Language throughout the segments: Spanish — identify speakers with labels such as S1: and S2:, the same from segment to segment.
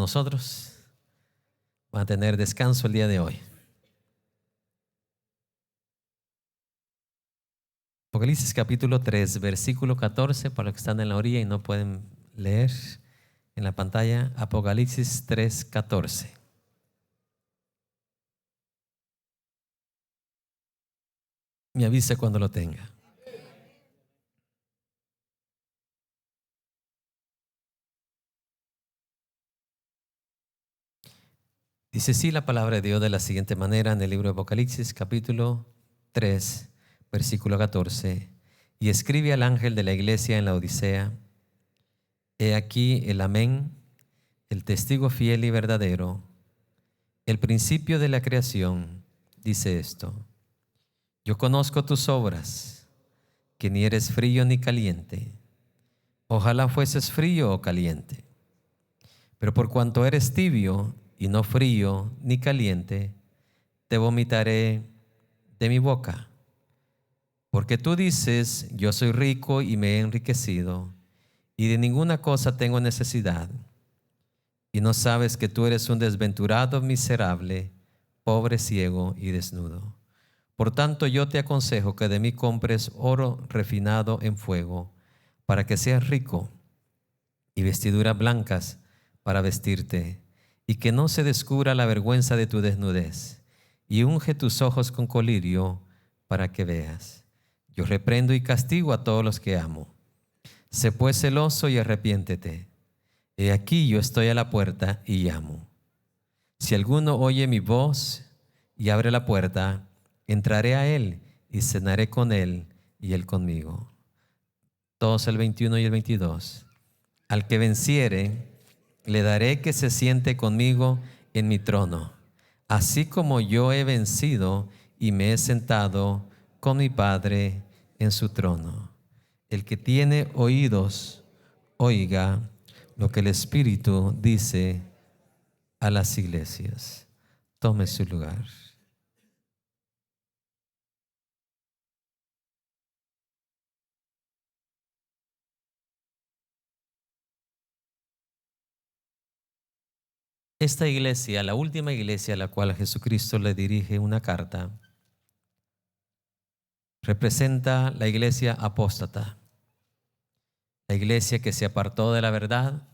S1: nosotros van a tener descanso el día de hoy. Apocalipsis capítulo 3, versículo 14, para los que están en la orilla y no pueden leer en la pantalla, Apocalipsis 3, 14. Me avisa cuando lo tenga. Dice así la palabra de Dios de la siguiente manera en el libro de Apocalipsis capítulo 3, versículo 14. Y escribe al ángel de la iglesia en la Odisea: He aquí el Amén, el testigo fiel y verdadero, el principio de la creación, dice esto: Yo conozco tus obras, que ni eres frío ni caliente. Ojalá fueses frío o caliente. Pero por cuanto eres tibio y no frío ni caliente, te vomitaré de mi boca. Porque tú dices: yo soy rico y me he enriquecido, y de ninguna cosa tengo necesidad, y no sabes que tú eres un desventurado, miserable, pobre, ciego y desnudo. Por tanto, yo te aconsejo que de mí compres oro refinado en fuego, para que seas rico, y vestiduras blancas para vestirte, y que no se descubra la vergüenza de tu desnudez, y unge tus ojos con colirio para que veas. Yo reprendo y castigo a todos los que amo. Sé pues celoso y arrepiéntete. He aquí yo estoy a la puerta y llamo. Si alguno oye mi voz y abre la puerta, entraré a él y cenaré con él y él conmigo. Todos el 21 y el 22. Al que venciere, le daré que se siente conmigo en mi trono, así como yo he vencido y me he sentado con mi Padre en su trono. El que tiene oídos, oiga lo que el Espíritu dice a las iglesias. Tome su lugar. Esta iglesia, la última iglesia a la cual Jesucristo le dirige una carta, representa la iglesia apóstata, la iglesia que se apartó de la verdad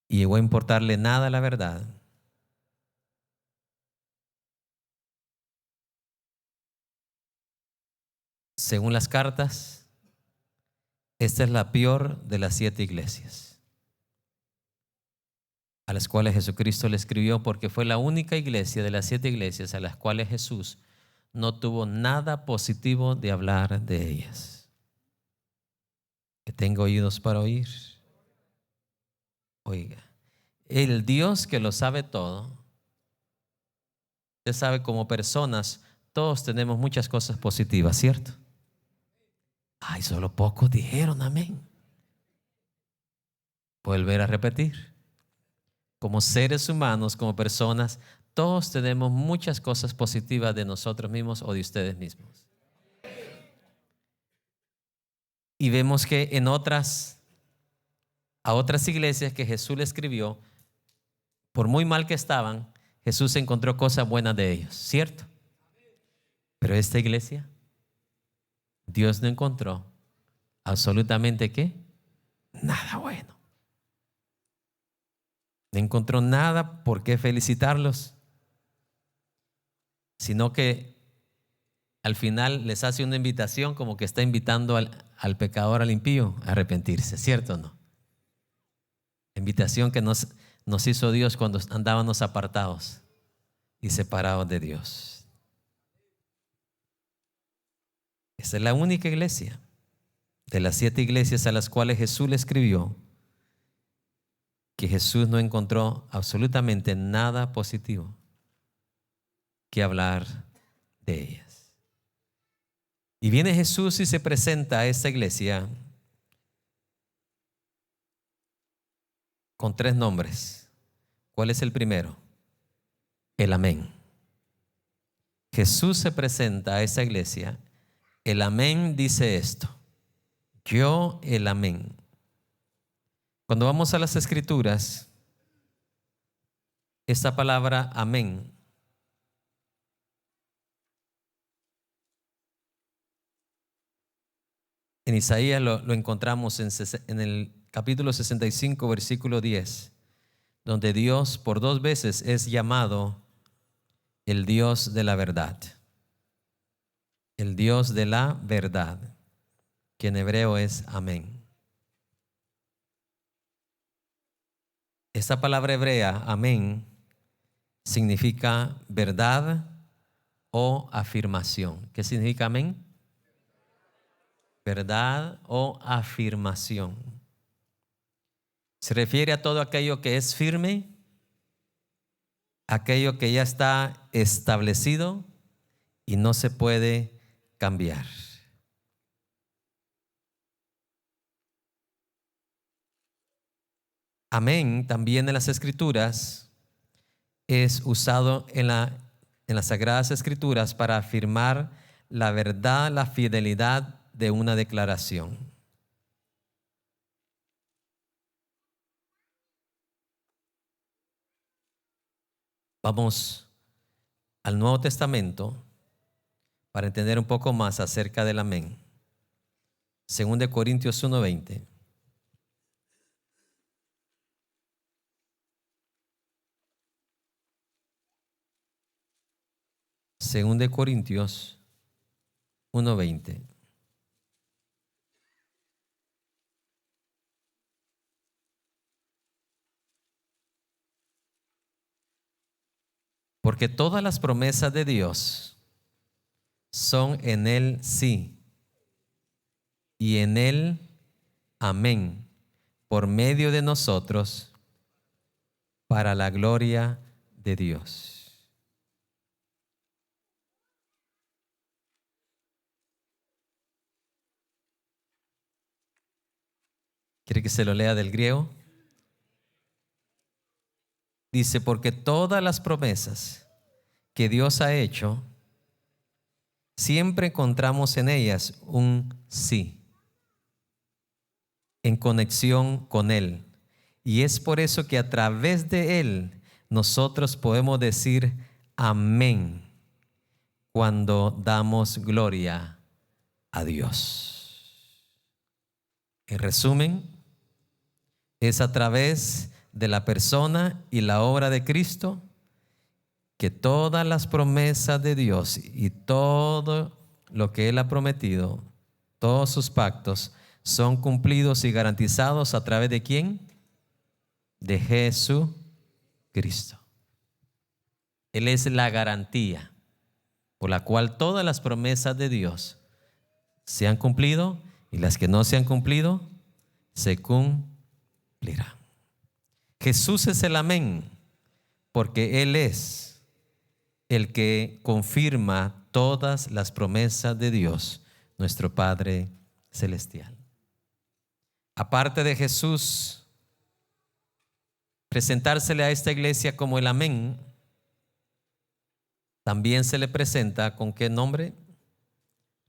S1: y llegó a importarle nada la verdad. Según las cartas, esta es la peor de las 7 iglesias a las cuales Jesucristo le escribió, porque fue la única iglesia de las 7 iglesias a las cuales Jesús no tuvo nada positivo de hablar de ellas. Que tenga oídos para oír, oiga. El Dios que lo sabe todo, usted sabe, como personas todos tenemos muchas cosas positivas, ¿cierto? Ay, solo pocos dijeron amén. Volver a repetir. Como seres humanos, como personas, todos tenemos muchas cosas positivas de nosotros mismos o de ustedes mismos. Y vemos que a otras iglesias que Jesús le escribió, por muy mal que estaban, Jesús encontró cosas buenas de ellos, ¿cierto? Pero esta iglesia, Dios no encontró absolutamente ¿qué? Nada bueno. No encontró nada por qué felicitarlos, sino que al final les hace una invitación, como que está invitando al pecador, al impío, a arrepentirse, ¿cierto o no? Invitación que nos hizo Dios cuando andábamos apartados y separados de Dios. Esa es la única iglesia de las 7 iglesias a las cuales Jesús le escribió, que Jesús no encontró absolutamente nada positivo que hablar de ellas. Y viene Jesús y se presenta a esta iglesia con 3 nombres. ¿Cuál es el primero? El Amén. Jesús se presenta a esa iglesia. El Amén dice esto: yo, el Amén, Cuando vamos a las Escrituras, esta palabra amén en Isaías lo encontramos en el capítulo 65, versículo 10, donde Dios por 2 veces es llamado el Dios de la verdad. El Dios de la verdad, que en hebreo es amén. Esta palabra hebrea, amén, significa verdad o afirmación. ¿Qué significa amén? Verdad o afirmación. Se refiere a todo aquello que es firme, aquello que ya está establecido y no se puede cambiar. Amén también en las Escrituras es usado en las Sagradas Escrituras para afirmar la verdad, la fidelidad de una declaración. Vamos al Nuevo Testamento para entender un poco más acerca del amén. 2 Corintios 1:20. Según de Corintios 1:20. Porque todas las promesas de Dios son en Él sí y en Él amén, por medio de nosotros, para la gloria de Dios. ¿Quiere que se lo lea del griego? Dice, porque todas las promesas que Dios ha hecho, siempre encontramos en ellas un sí, en conexión con Él. Y es por eso que a través de Él nosotros podemos decir amén cuando damos gloria a Dios. En resumen, es a través de la persona y la obra de Cristo que todas las promesas de Dios y todo lo que Él ha prometido, todos sus pactos, son cumplidos y garantizados a través de ¿quién? De Jesucristo. Él es la garantía por la cual todas las promesas de Dios se han cumplido y las que no se han cumplido se cumplirán. Jesús es el amén porque Él es el que confirma todas las promesas de Dios, nuestro Padre Celestial. Aparte de Jesús presentársele a esta iglesia como el amén, también se le presenta ¿con qué nombre?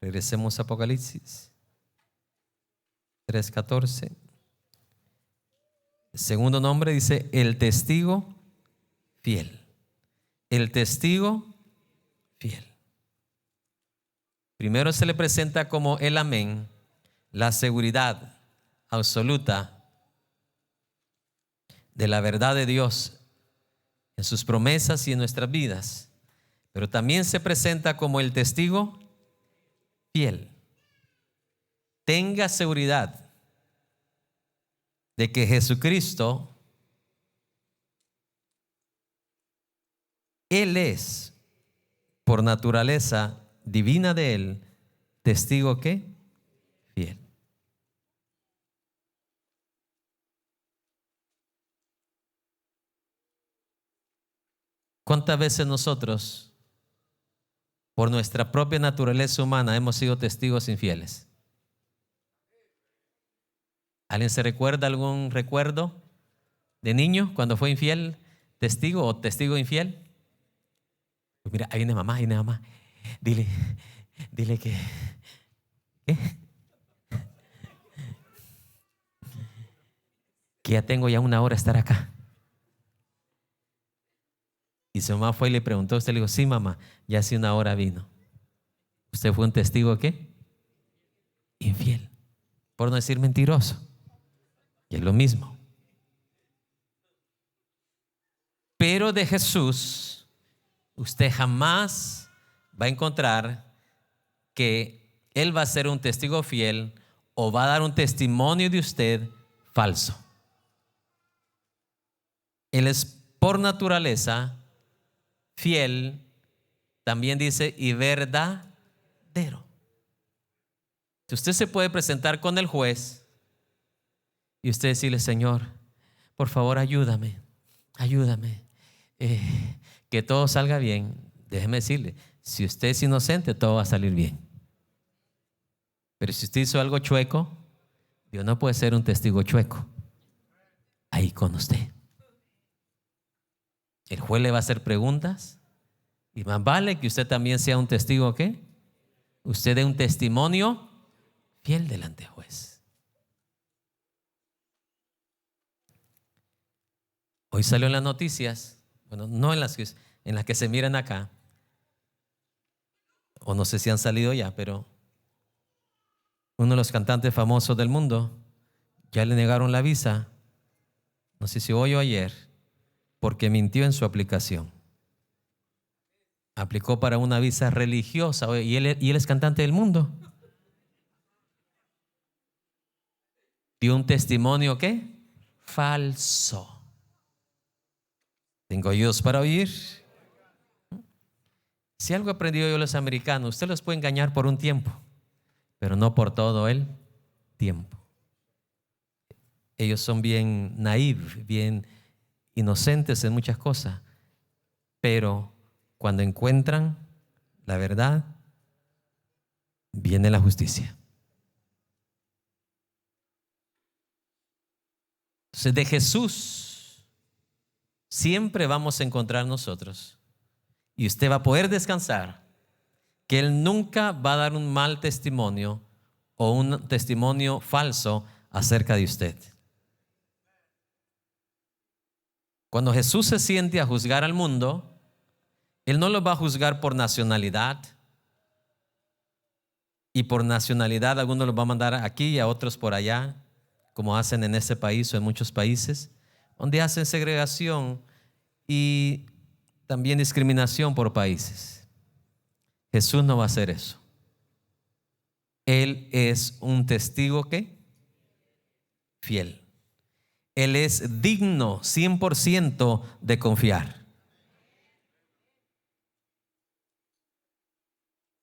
S1: Regresemos a Apocalipsis 3:14. El segundo nombre dice el testigo fiel. El testigo fiel. Primero se le presenta como el amén, la seguridad absoluta de la verdad de Dios en sus promesas y en nuestras vidas. Pero también se presenta como el testigo fiel. Tenga seguridad de que Jesucristo, Él es, por naturaleza divina de Él, testigo ¿qué? Fiel. ¿Cuántas veces nosotros, por nuestra propia naturaleza humana, hemos sido testigos infieles? ¿Alguien se recuerda algún recuerdo de niño cuando fue infiel, testigo o testigo infiel? Pues mira, ahí viene mamá, ahí viene mamá. Dile que, ¿qué? que ya tengo ya 1 hora estar acá. Y su mamá fue y le preguntó, usted le dijo, sí mamá, ya hace 1 hora vino. ¿Usted fue un testigo qué? Infiel, por no decir mentiroso. Y es lo mismo. Pero de Jesús, usted jamás va a encontrar que Él va a ser un testigo fiel o va a dar un testimonio de usted falso. Él es por naturaleza fiel, también dice, y verdadero. Si usted se puede presentar con el juez y usted decirle, Señor, por favor ayúdame, que todo salga bien. Déjeme decirle, si usted es inocente, todo va a salir bien. Pero si usted hizo algo chueco, Dios no puede ser un testigo chueco ahí con usted. El juez le va a hacer preguntas y más vale que usted también sea un testigo, ¿qué? Usted dé un testimonio fiel delante del juez. Hoy salió en las noticias, bueno, no en las que se miran acá, o no sé si han salido ya, pero uno de los cantantes famosos del mundo ya le negaron la visa, no sé si hoy o ayer, porque mintió en su aplicación. Aplicó para una visa religiosa y él es cantante del mundo. Dio un testimonio ¿qué? Falso. ¿Tengo oídos para oír? Si algo aprendió yo los americanos, usted los puede engañar por un tiempo, pero no por todo el tiempo. Ellos son bien naïves, bien inocentes en muchas cosas, pero cuando encuentran la verdad, viene la justicia. Entonces, de Jesús siempre vamos a encontrar nosotros, y usted va a poder descansar, que Él nunca va a dar un mal testimonio o un testimonio falso acerca de usted. Cuando Jesús se siente a juzgar al mundo, Él no lo va a juzgar por nacionalidad, y por nacionalidad algunos los va a mandar aquí y a otros por allá, como hacen en ese país o en muchos países, donde hacen segregación y también discriminación por países. Jesús no va a hacer eso. Él es un testigo ¿qué? Fiel. Él es digno 100% de confiar.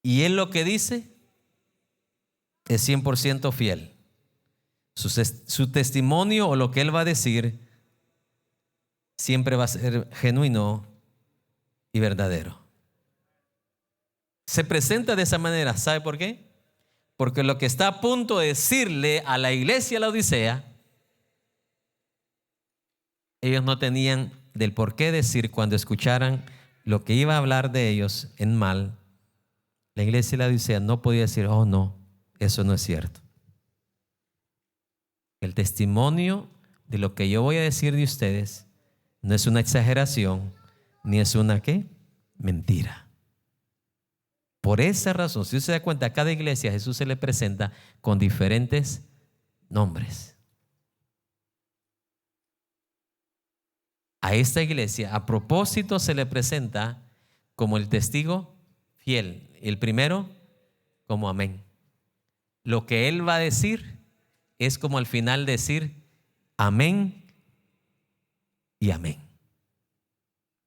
S1: Y Él lo que dice es 100% fiel. Su testimonio o lo que Él va a decir siempre va a ser genuino y verdadero. Se presenta de esa manera, ¿sabe por qué? Porque lo que está a punto de decirle a la iglesia de la Odisea, ellos no tenían del por qué decir cuando escucharan lo que iba a hablar de ellos en mal. La iglesia de la Odisea no podía decir, oh no, eso no es cierto. El testimonio de lo que yo voy a decir de ustedes no es una exageración, ni es una ¿qué? Mentira. Por esa razón, si usted se da cuenta, a cada iglesia Jesús se le presenta con diferentes nombres. A esta iglesia, a propósito, se le presenta como el testigo fiel. El primero, como amén. Lo que Él va a decir es como al final decir amén y amén.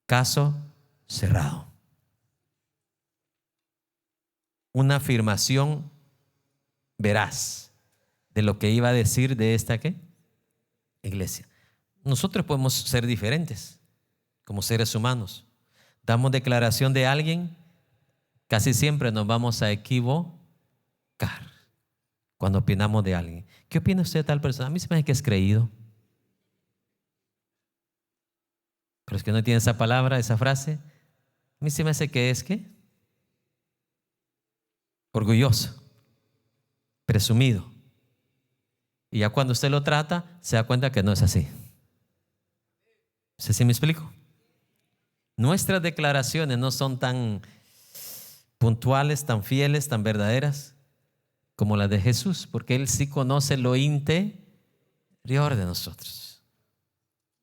S1: Caso cerrado. Una afirmación veraz de lo que iba a decir de esta ¿qué? Iglesia. Nosotros podemos ser diferentes como seres humanos. Damos declaración de alguien, casi siempre nos vamos a equivocar cuando opinamos de alguien. ¿Qué opina usted de tal persona? A mí se me hace que es creído. Pero es que no tiene esa palabra, esa frase. A mí se me hace que es ¿qué? Orgulloso, presumido. Y ya cuando usted lo trata, se da cuenta que no es así. No sé si me explico. Nuestras declaraciones no son tan puntuales, tan fieles, tan verdaderas como las de Jesús, porque Él sí conoce lo interior de nosotros.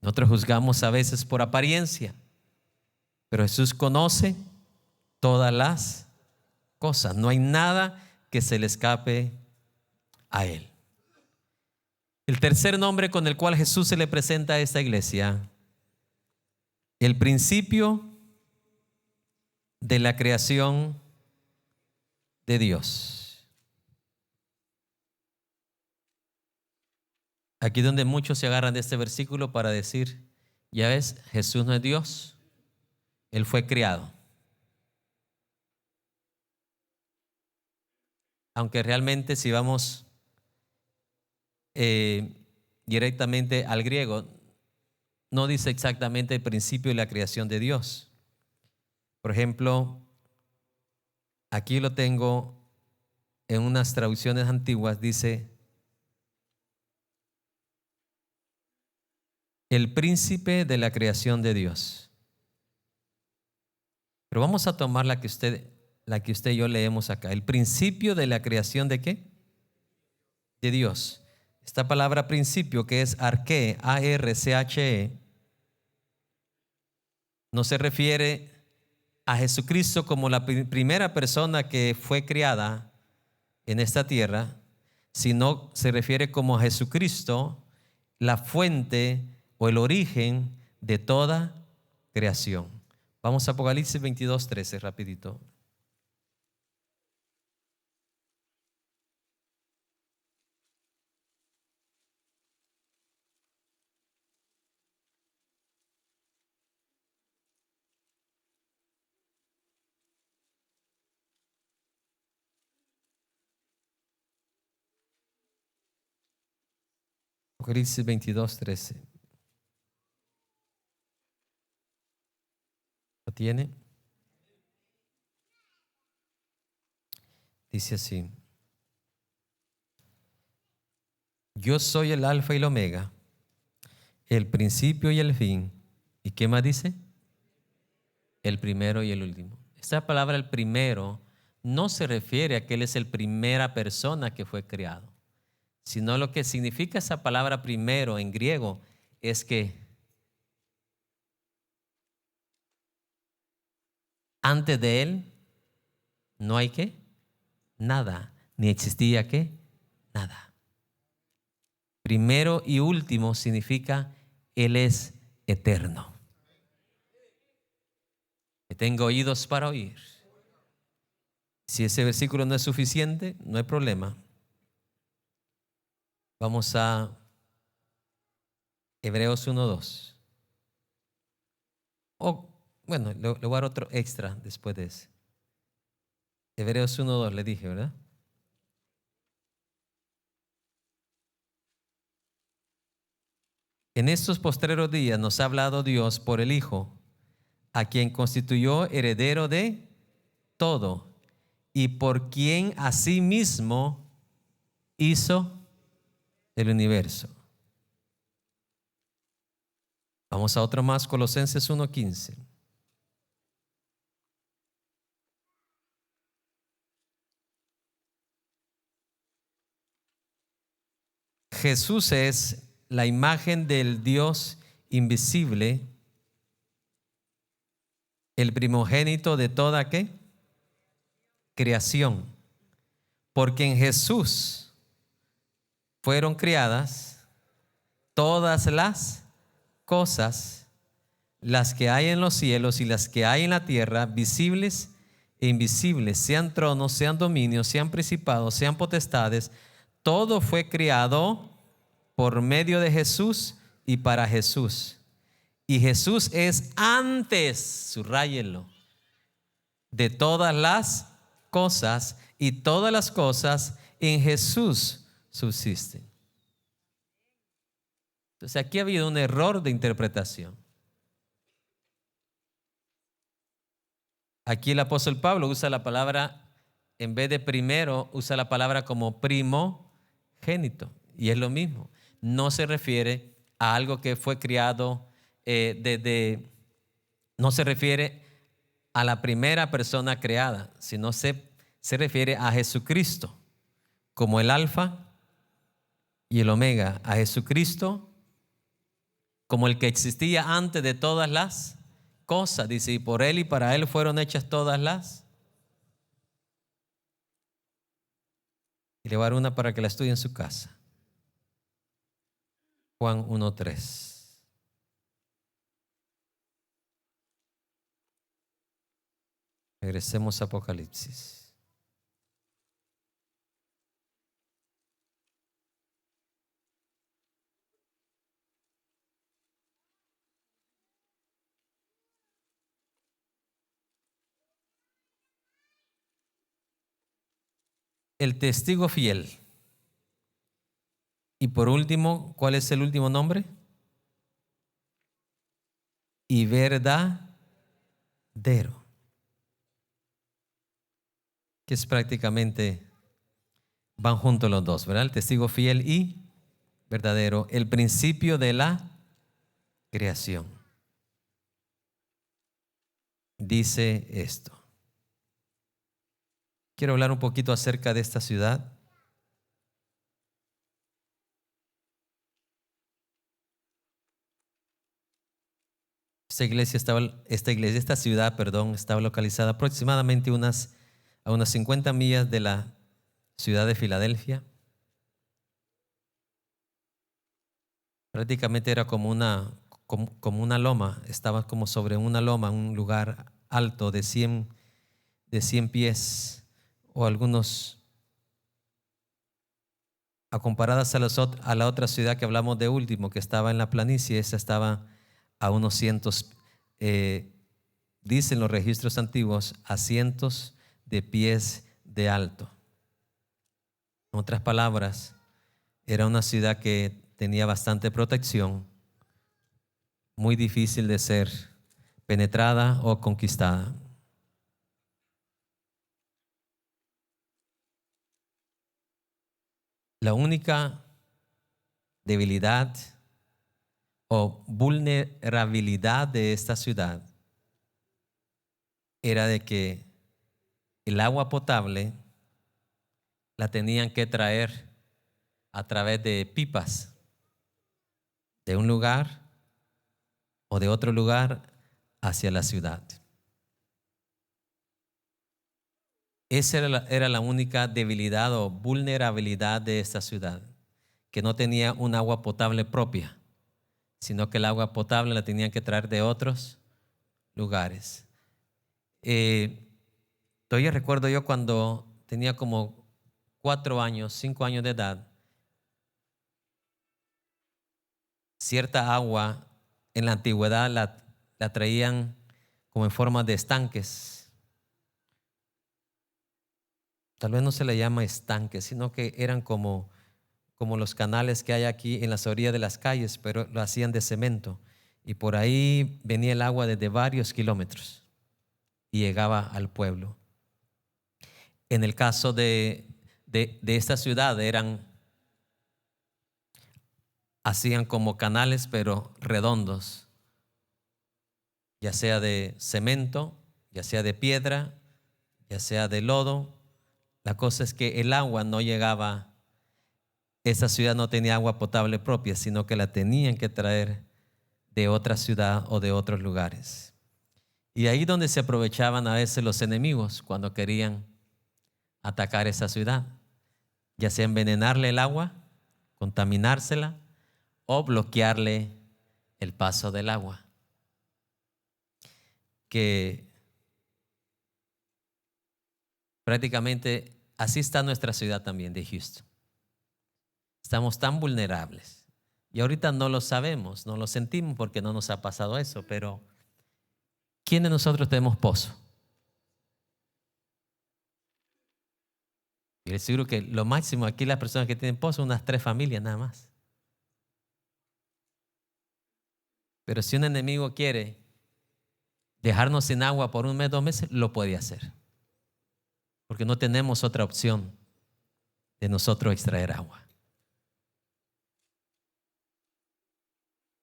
S1: Nosotros juzgamos a veces por apariencia, pero Jesús conoce todas las cosas. No hay nada que se le escape a Él. El tercer nombre con el cual Jesús se le presenta a esta iglesia: el principio de la creación de Dios. Aquí donde muchos se agarran de este versículo para decir, ya ves, Jesús no es Dios, Él fue criado. Aunque realmente si vamos directamente al griego, no dice exactamente el principio de la creación de Dios. Por ejemplo, aquí lo tengo en unas traducciones antiguas, dice el príncipe de la creación de Dios. Pero vamos a tomar la que usted y yo leemos acá. El principio de la creación ¿de qué? De Dios. Esta palabra principio, que es arché, A-R-C-H-E, no se refiere a Jesucristo como la primera persona que fue criada en esta tierra, sino se refiere como a Jesucristo, la fuente o el origen de toda creación. Vamos a Apocalipsis 22:13, rapidito. Apocalipsis 22:13. ¿Lo tiene? Dice así: yo soy el alfa y el omega, el principio y el fin. ¿Y qué más dice? El primero y el último. Esta palabra el primero no se refiere a que Él es el primera persona que fue creado, sino lo que significa esa palabra primero en griego es que antes de Él no hay ¿qué? Nada, ni existía ¿qué? Nada. Primero y último significa Él es eterno. Que tengo oídos para oír. Si ese versículo no es suficiente, no hay problema. Vamos a Hebreos 1:2. O bueno, le voy a dar otro extra después de ese. Hebreos 1:2 le dije, ¿verdad? En estos postreros días nos ha hablado Dios por el Hijo, a quien constituyó heredero de todo y por quien asimismo hizo el universo. Vamos a otro más, Colosenses 1:15. Jesús es la imagen del Dios invisible, el primogénito de toda ¿qué? Creación. Porque en Jesús fueron creadas todas las cosas, las que hay en los cielos y las que hay en la tierra, visibles e invisibles, sean tronos, sean dominios, sean principados, sean potestades. Todo fue creado por medio de Jesús y para Jesús. Y Jesús es antes, subráyenlo, de todas las cosas, y todas las cosas en Jesús subsisten. Entonces aquí ha habido un error de interpretación. Aquí el apóstol Pablo usa la palabra, en vez de primero, usa la palabra como primogénito. y es lo mismo. No se refiere a algo que fue creado no se refiere a la primera persona creada, sino se refiere a Jesucristo como el alfa y el omega, a Jesucristo como el que existía antes de todas las cosas. Dice, y por él y para él fueron hechas todas las. Y le voy a dar una para que la estudie en su casa. Juan 1:3. Regresemos a Apocalipsis. El testigo fiel. Y por último, ¿cuál es el último nombre? Y verdadero. Que es prácticamente, van juntos los dos, ¿verdad? El testigo fiel y verdadero. El principio de la creación. Dice esto. Quiero hablar un poquito acerca de esta ciudad. Esta ciudad, estaba localizada aproximadamente a unas 50 millas de la ciudad de Filadelfia. Prácticamente era como una loma, estaba como sobre una loma, un lugar alto de 100 pies o algunos, a comparadas a la otra ciudad que hablamos de último, que estaba en la planicie. Esa estaba a unos cientos, dicen los registros antiguos, a cientos de pies de alto. En otras palabras, era una ciudad que tenía bastante protección, muy difícil de ser penetrada o conquistada. La única debilidad o vulnerabilidad de esta ciudad era de que el agua potable la tenían que traer a través de pipas de un lugar o de otro lugar hacia la ciudad. Esa era la única debilidad o vulnerabilidad de esta ciudad, que no tenía un agua potable propia, sino que el agua potable la tenían que traer de otros lugares. Todavía recuerdo yo cuando tenía como 4 años, 5 años de edad, cierta agua en la antigüedad la traían como en forma de estanques. Tal vez no se le llama estanques, sino que eran como los canales que hay aquí en las orillas de las calles, pero lo hacían de cemento. Y por ahí venía el agua desde varios kilómetros y llegaba al pueblo. En el caso de esta ciudad hacían como canales, pero redondos, ya sea de cemento, ya sea de piedra, ya sea de lodo. La cosa es que el agua no llegaba. Esa ciudad no tenía agua potable propia, sino que la tenían que traer de otra ciudad o de otros lugares. Y ahí donde se aprovechaban a veces los enemigos cuando querían atacar esa ciudad, ya sea envenenarle el agua, contaminársela o bloquearle el paso del agua. Que prácticamente así está nuestra ciudad también de Houston. Estamos tan vulnerables. Y ahorita no lo sabemos, no lo sentimos porque no nos ha pasado eso, pero ¿quién de nosotros tenemos pozo? Y les aseguro que lo máximo aquí las personas que tienen pozo, unas 3 familias nada más. Pero si un enemigo quiere dejarnos sin agua por 1 mes, 2 meses, lo puede hacer. Porque no tenemos otra opción de nosotros extraer agua.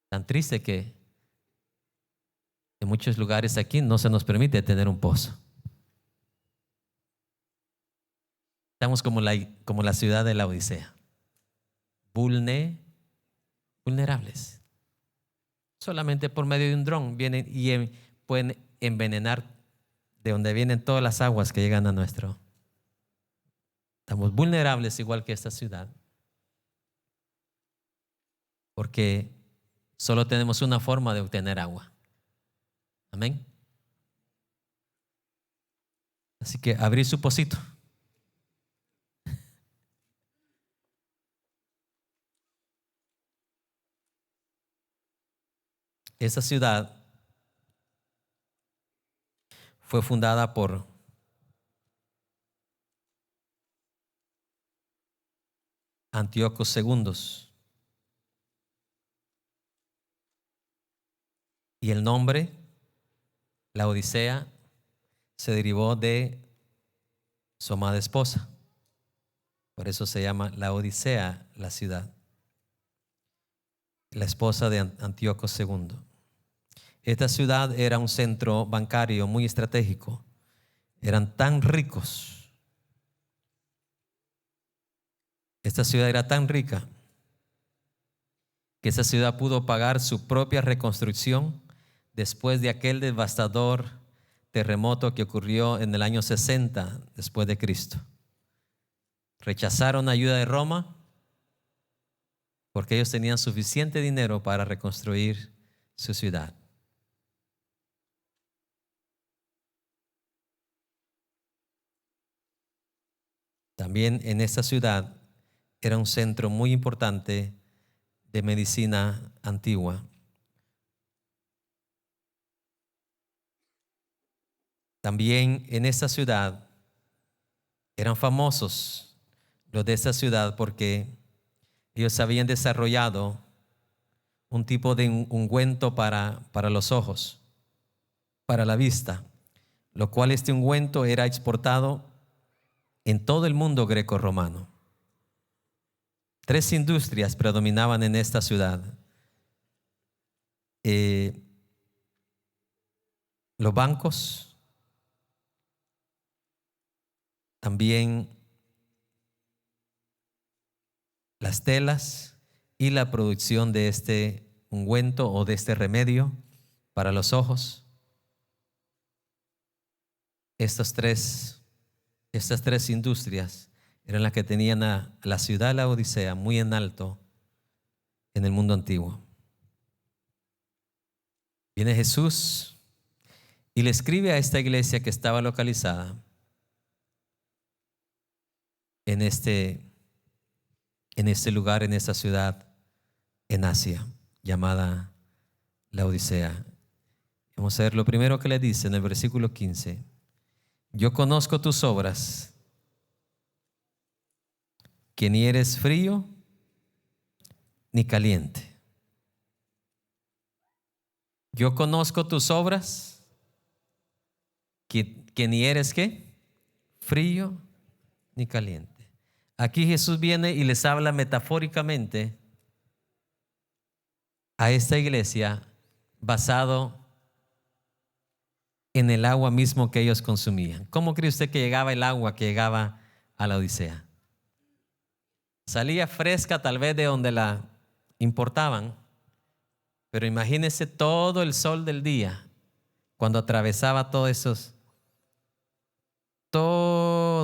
S1: Tan triste que en muchos lugares aquí no se nos permite tener un pozo. Estamos como la ciudad de la Odisea, vulnerables. Solamente por medio de un dron vienen y pueden envenenar de donde vienen todas las aguas que llegan a nuestro. Estamos vulnerables igual que esta ciudad, porque solo tenemos una forma de obtener agua. Amén. Así que abrir su pocito. Esa ciudad fue fundada por Antíoco II. Y el nombre, la Odisea, se derivó de su amada esposa. Por eso se llama la Odisea, la ciudad. La esposa de Antíoco II. Esta ciudad era un centro bancario muy estratégico. Eran tan ricos. Esta ciudad era tan rica que esa ciudad pudo pagar su propia reconstrucción después de aquel devastador terremoto que ocurrió en el año 60 después de Cristo. Rechazaron ayuda de Roma porque ellos tenían suficiente dinero para reconstruir su ciudad. También en esta ciudad era un centro muy importante de medicina antigua. También en esta ciudad eran famosos los de esta ciudad porque ellos habían desarrollado un tipo de ungüento para los ojos, para la vista, lo cual este ungüento era exportado en todo el mundo greco-romano. 3 industrias predominaban en esta ciudad. Los bancos, también las telas y la producción de este ungüento o de este remedio para los ojos. Estas tres industrias eran las que tenían a la ciudad de la Odisea muy en alto en el mundo antiguo. Viene Jesús y le escribe a esta iglesia que estaba localizada en este lugar, en esta ciudad en Asia, llamada la Odisea. Vamos a ver lo primero que le dice en el versículo 15. Yo conozco tus obras, que ni eres frío ni caliente. Yo conozco tus obras, que ni eres ¿qué? Frío ni caliente. Aquí Jesús viene y les habla metafóricamente a esta iglesia basado en el agua mismo que ellos consumían. ¿Cómo cree usted que llegaba el agua que llegaba a la Odisea? Salía fresca tal vez de donde la importaban, pero imagínese todo el sol del día cuando atravesaba todo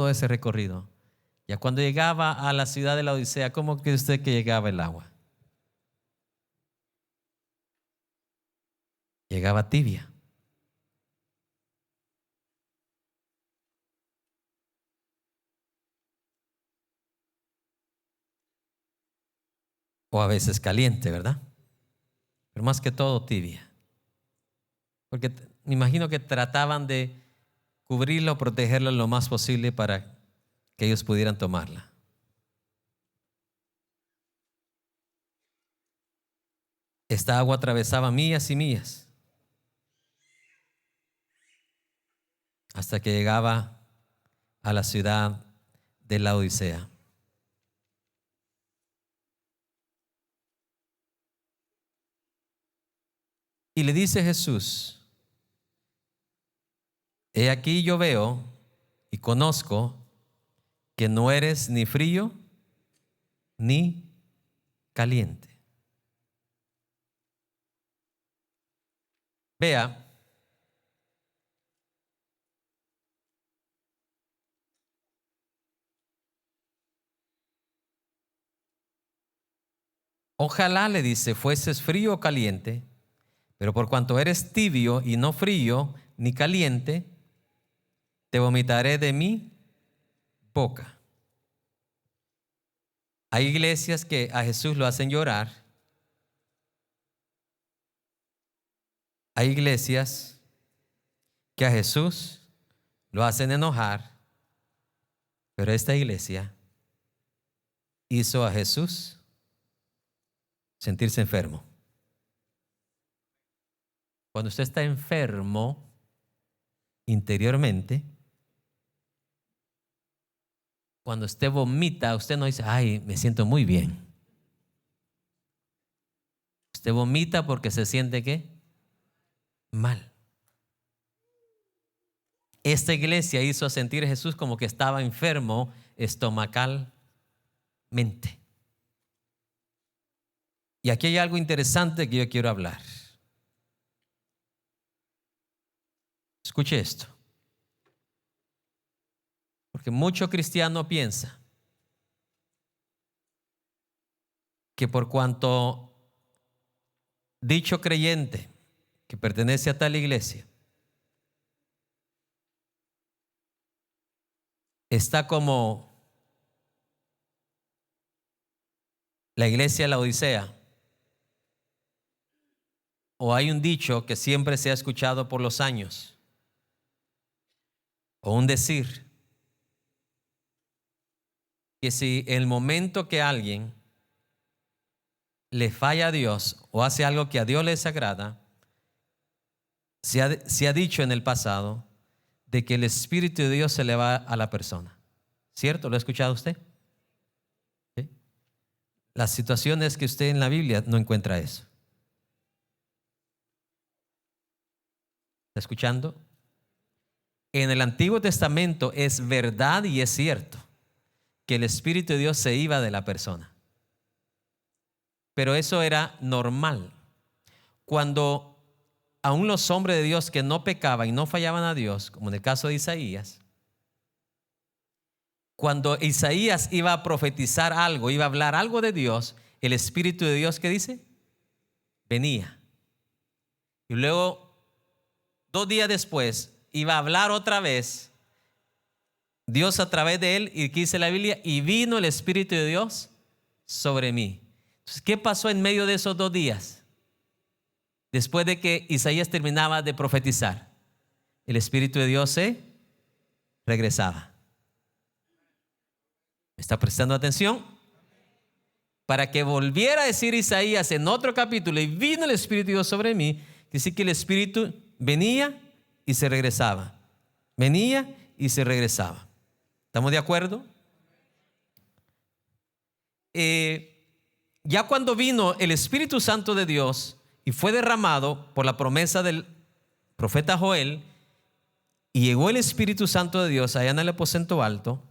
S1: ese recorrido. Ya cuando llegaba a la ciudad de la Odisea, ¿cómo cree usted que llegaba el agua? Llegaba tibia. O a veces caliente, ¿verdad? Pero más que todo tibia. Porque me imagino que trataban de cubrirla o protegerla lo más posible para que ellos pudieran tomarla. Esta agua atravesaba millas y millas hasta que llegaba a la ciudad de la Odisea. Y le dice Jesús: he aquí yo veo y conozco que no eres ni frío ni caliente. Vea, ojalá, le dice, fueses frío o caliente, pero por cuanto eres tibio y no frío ni caliente, te vomitaré de mi boca. Hay iglesias que a Jesús lo hacen llorar. Hay iglesias que a Jesús lo hacen enojar. Pero esta iglesia hizo a Jesús sentirse enfermo. Cuando usted está enfermo interiormente, cuando usted vomita, usted no dice: ay, me siento muy bien. Usted vomita porque se siente ¿qué? Mal. Esta iglesia hizo sentir a Jesús como que estaba enfermo estomacalmente. Y aquí hay algo interesante que yo quiero hablar. Escuche esto. Porque mucho cristiano piensa que por cuanto dicho creyente que pertenece a tal iglesia está como la iglesia de la Odisea, o hay un dicho que siempre se ha escuchado por los años, o un decir, que si el momento que alguien le falla a Dios o hace algo que a Dios le desagrada, se ha dicho en el pasado de que el Espíritu de Dios se le va a la persona. ¿Cierto? ¿Lo ha escuchado usted? ¿Sí? La situación es que usted en la Biblia no encuentra eso. ¿Está escuchando? En el Antiguo Testamento es verdad y es cierto que el Espíritu de Dios se iba de la persona. Pero eso era normal. Cuando aún los hombres de Dios que no pecaban y no fallaban a Dios, como en el caso de Isaías, cuando Isaías iba a profetizar algo, iba a hablar algo de Dios, el Espíritu de Dios, ¿qué dice? Venía. Y luego, 2 días después, iba a hablar otra vez Dios a través de él, y dice la Biblia, y vino el Espíritu de Dios sobre mí. Entonces, ¿qué pasó en medio de esos 2 días? Después de que Isaías terminaba de profetizar, el Espíritu de Dios se regresaba. ¿Me está prestando atención? Para que volviera a decir Isaías en otro capítulo, y vino el Espíritu de Dios sobre mí, dice que el Espíritu venía y se regresaba. Venía y se regresaba. ¿Estamos de acuerdo? Ya cuando vino el Espíritu Santo de Dios y fue derramado por la promesa del profeta Joel, y llegó el Espíritu Santo de Dios allá en el aposento alto,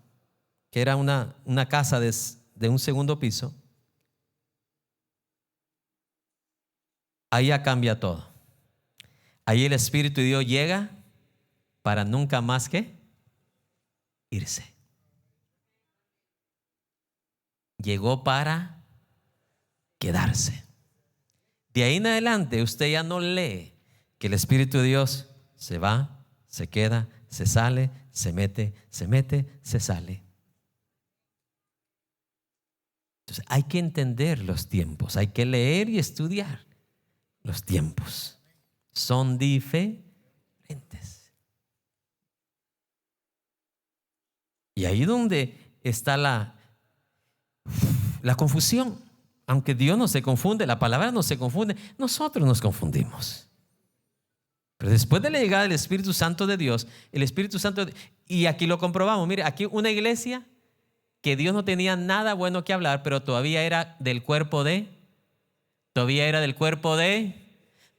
S1: que era una casa de un segundo piso, ahí ya cambia todo. Ahí el Espíritu de Dios llega para nunca más que irse. Llegó para quedarse. De ahí en adelante usted ya no lee que el Espíritu de Dios se va, se queda, se sale, se mete, se sale. Entonces hay que entender los tiempos, hay que leer y estudiar los tiempos. Son diferentes. Y ahí donde está la confusión. Aunque Dios no se confunde, la palabra no se confunde, nosotros nos confundimos. Pero después de la llegada del Espíritu Santo de Dios, el Espíritu Santo, y aquí lo comprobamos, mire, aquí una iglesia que Dios no tenía nada bueno que hablar, pero todavía era del cuerpo de,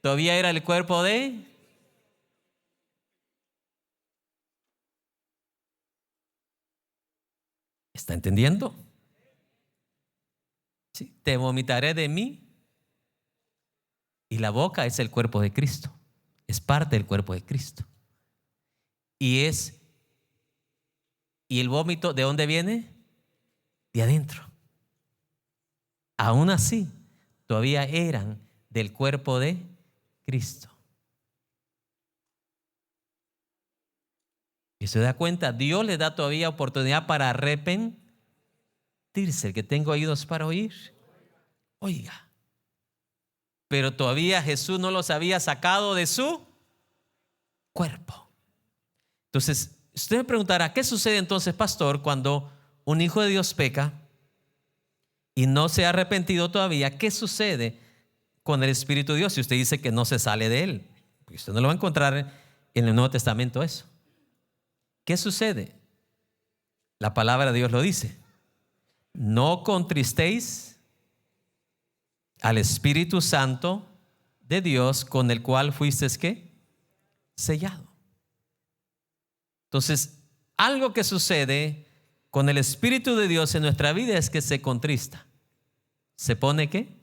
S1: Todavía era el cuerpo de... ¿Está entendiendo? Sí. Te vomitaré de mí. Y la boca es el cuerpo de Cristo. Es parte del cuerpo de Cristo. Y el vómito, ¿de dónde viene? De adentro. Aún así, todavía eran del cuerpo de Cristo. Y se da cuenta, Dios le da todavía oportunidad para arrepentirse. El que tenga oídos para oír, oiga. Pero todavía Jesús no los había sacado de su cuerpo. Entonces, usted me preguntará, ¿qué sucede entonces, pastor, cuando un hijo de Dios peca y no se ha arrepentido todavía? ¿Qué sucede con el Espíritu de Dios si usted dice que no se sale de él? Porque usted no lo va a encontrar en el Nuevo Testamento eso. ¿Qué sucede? La palabra de Dios lo dice. No contristéis al Espíritu Santo de Dios, con el cual fuisteis ¿qué? Sellado. Entonces, algo que sucede con el Espíritu de Dios en nuestra vida es que se contrista. ¿Se pone qué?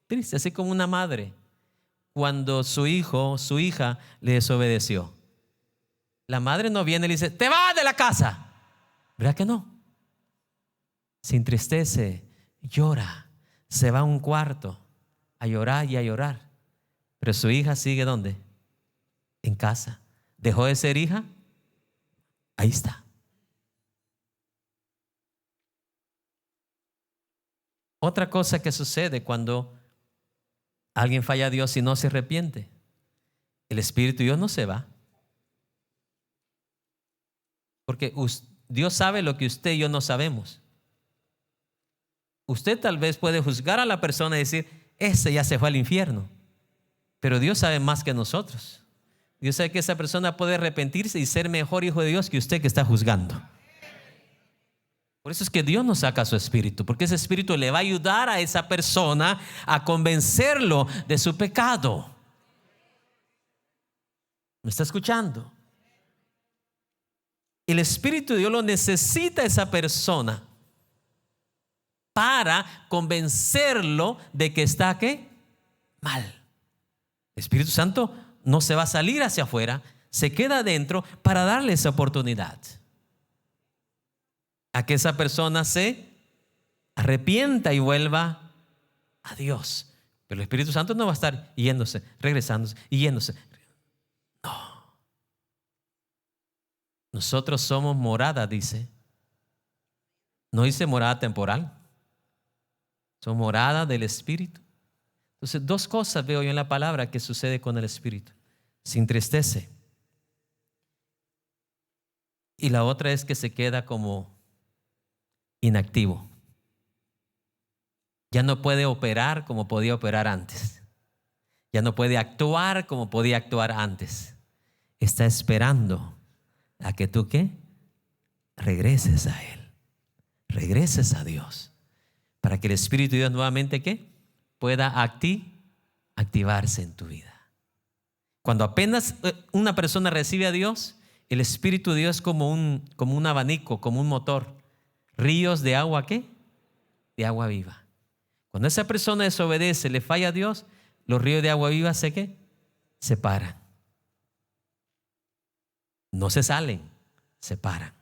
S1: Triste, así como una madre cuando su hijo, su hija le desobedeció. La madre no viene y le dice, te vas de la casa. ¿Verdad que no? Se entristece, llora, se va a un cuarto a llorar y a llorar. Pero su hija sigue ¿dónde? En casa. ¿Dejó de ser hija? Ahí está. Otra cosa que sucede cuando alguien falla a Dios y no se arrepiente, el Espíritu de Dios no se va. Porque Dios sabe lo que usted y yo no sabemos. Usted tal vez puede juzgar a la persona y decir, ese ya se fue al infierno. Pero Dios sabe más que nosotros. Dios sabe que esa persona puede arrepentirse y ser mejor hijo de Dios que usted que está juzgando. Por eso es que Dios nos saca su espíritu, porque ese espíritu le va a ayudar a esa persona a convencerlo de su pecado. ¿Me está escuchando? El Espíritu de Dios lo necesita esa persona para convencerlo de que está ¿qué? Mal. El Espíritu Santo no se va a salir hacia afuera, se queda adentro para darle esa oportunidad a que esa persona se arrepienta y vuelva a Dios. Pero el Espíritu Santo no va a estar yéndose, regresándose y yéndose. No. Nosotros somos morada, dice. No dice morada temporal. Somos morada del Espíritu. Entonces, dos cosas veo yo en la palabra que sucede con el Espíritu. Se entristece. Y la otra es que se queda como inactivo. Ya no puede operar como podía operar antes. Ya no puede actuar como podía actuar antes. Está esperando a que tú ¿qué? Regreses a Él. Regreses a Dios. Para que el Espíritu de Dios nuevamente ¿qué? Pueda activarse en tu vida. Cuando apenas una persona recibe a Dios, el Espíritu de Dios es como un abanico, como un motor. Ríos de agua ¿qué? De agua viva. Cuando esa persona desobedece, le falla a Dios, los ríos de agua viva ¿qué? Se paran. No se salen, se paran.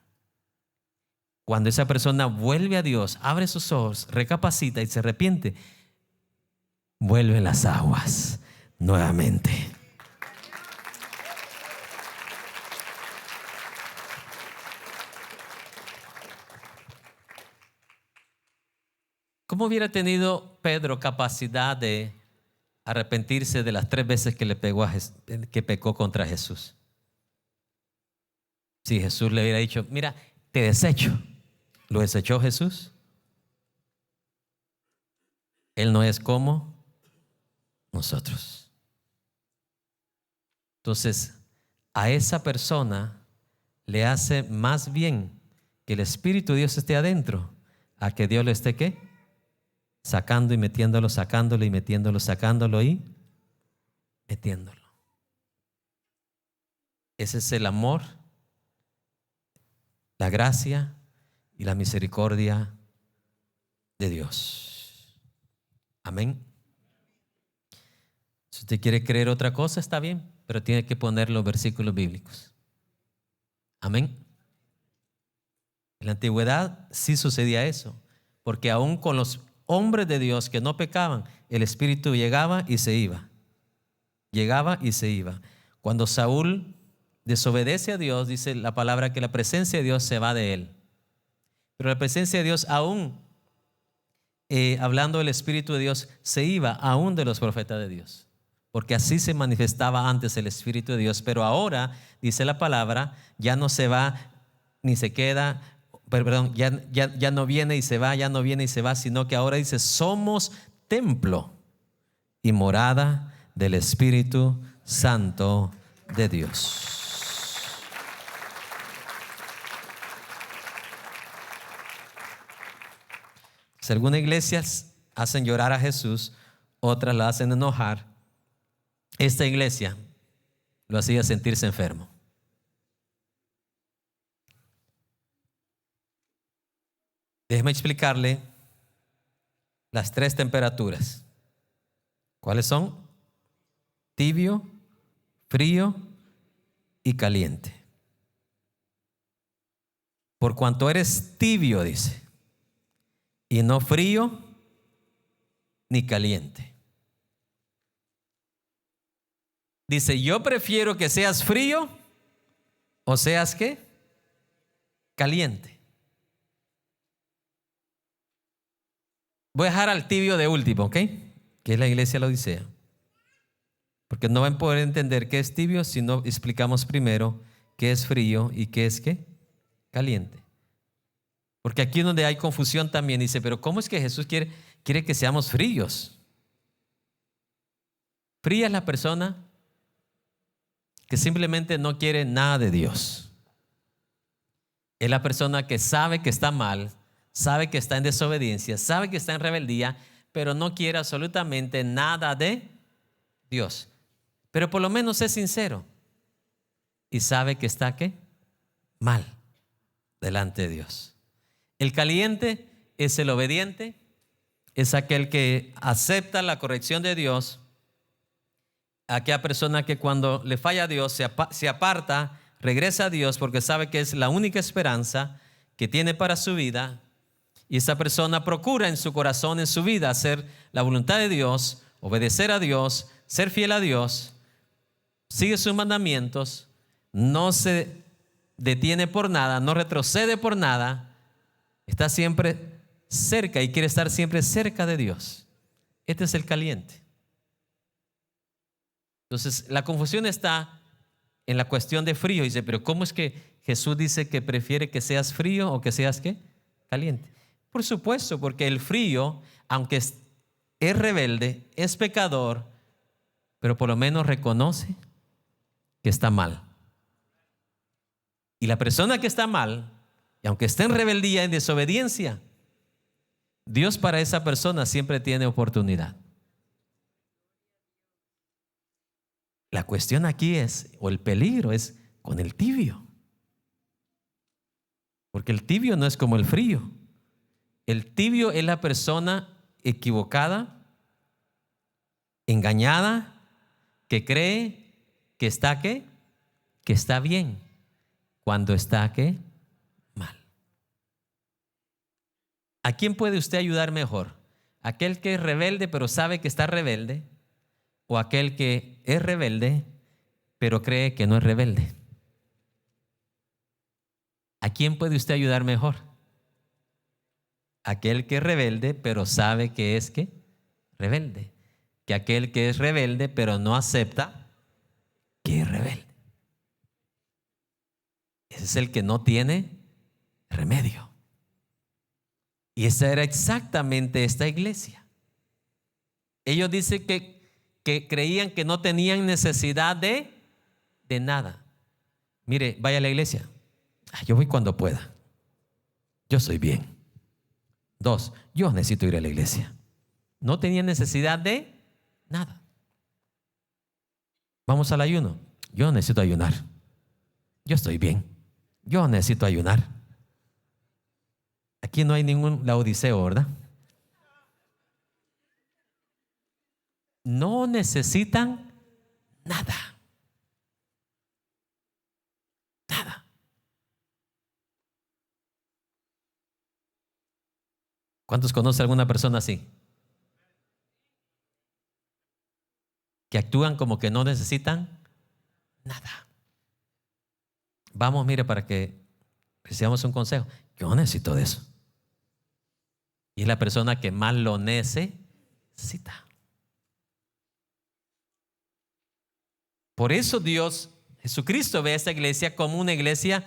S1: Cuando esa persona vuelve a Dios, abre sus ojos, recapacita y se arrepiente, vuelven las aguas nuevamente. ¿Cómo hubiera tenido Pedro capacidad de arrepentirse de las 3 veces que pecó contra Jesús? Si Jesús le hubiera dicho, mira, te desecho. ¿Lo desechó Jesús? Él no es como nosotros. Entonces, a esa persona le hace más bien que el Espíritu de Dios esté adentro a que Dios lo esté ¿qué? Sacando y metiéndolo, sacándolo y metiéndolo, sacándolo y metiéndolo. Ese es el amor, la gracia y la misericordia de Dios. Amén. Si usted quiere creer otra cosa, está bien, pero tiene que poner los versículos bíblicos. Amén. En la antigüedad sí sucedía eso, porque aún con los hombres de Dios que no pecaban, el Espíritu llegaba y se iba. Llegaba y se iba. Cuando Saúl desobedece a Dios, dice la palabra que la presencia de Dios se va de él. Pero la presencia de Dios aún, hablando del Espíritu de Dios, se iba aún de los profetas de Dios. Porque así se manifestaba antes el Espíritu de Dios. Pero ahora, dice la palabra, ya no se va ni se queda, perdón, ya no viene y se va, ya no viene y se va, sino que ahora dice, somos templo y morada del Espíritu Santo de Dios. Si algunas iglesias hacen llorar a Jesús, otras la hacen enojar, esta iglesia lo hacía sentirse enfermo. Déjeme explicarle las tres temperaturas. ¿Cuáles son? Tibio, frío y caliente. Por cuanto eres tibio, dice, y no frío ni caliente. Dice, yo prefiero que seas frío o seas ¿qué? Caliente. Voy a dejar al tibio de último, ¿ok? Que es la iglesia de la Odisea. Porque no van a poder entender qué es tibio si no explicamos primero qué es frío y qué es ¿qué? Caliente. Porque aquí es donde hay confusión también. Dice, pero ¿cómo es que Jesús quiere que seamos fríos? Fría es la persona que simplemente no quiere nada de Dios. Es la persona que sabe que está mal, sabe que está en desobediencia, sabe que está en rebeldía, pero no quiere absolutamente nada de Dios. Pero por lo menos es sincero y sabe que está ¿qué? Mal delante de Dios. El caliente es el obediente, es aquel que acepta la corrección de Dios. Aquella persona que cuando le falla a Dios se aparta, regresa a Dios porque sabe que es la única esperanza que tiene para su vida. Y esa persona procura en su corazón, en su vida, hacer la voluntad de Dios, obedecer a Dios, ser fiel a Dios, sigue sus mandamientos, no se detiene por nada, no retrocede por nada, está siempre cerca y quiere estar siempre cerca de Dios. Este es el caliente. Entonces, la confusión está en la cuestión de frío. Dice, pero ¿cómo es que Jesús dice que prefiere que seas frío o que seas ¿qué? Caliente? Por supuesto, porque el frío, aunque es rebelde, es pecador, pero por lo menos reconoce que está mal. Y la persona que está mal, y aunque esté en rebeldía, en desobediencia, Dios para esa persona siempre tiene oportunidad. La cuestión aquí es, o el peligro es con el tibio. Porque el tibio no es como el frío. El tibio es la persona equivocada, engañada, que cree que está ¿qué? Que está bien, cuando está ¿qué? Mal. ¿A quién puede usted ayudar mejor? ¿Aquel que es rebelde pero sabe que está rebelde? ¿O aquel que es rebelde pero cree que no es rebelde? ¿A quién puede usted ayudar mejor? Aquel que es rebelde pero sabe que es ¿qué? Rebelde. Que aquel que es rebelde pero no acepta que es rebelde. Ese es el que no tiene remedio. Y esa era exactamente esta iglesia. Ellos dicen que creían que no tenían necesidad de nada. Mire, vaya a la iglesia. Yo voy cuando pueda. Yo soy bien. 2, yo necesito ir a la iglesia. No tenían necesidad de nada. Vamos al ayuno. Yo necesito ayunar. Yo estoy bien. Yo necesito ayunar. Aquí no hay ningún laodiceo, ¿verdad? No necesitan nada. Nada. ¿Cuántos conocen a alguna persona así? Que actúan como que no necesitan nada. Vamos, mire, para que recibamos un consejo. Yo necesito de eso. Y es la persona que más lo necesita. Por eso Dios, Jesucristo, ve a esta iglesia como una iglesia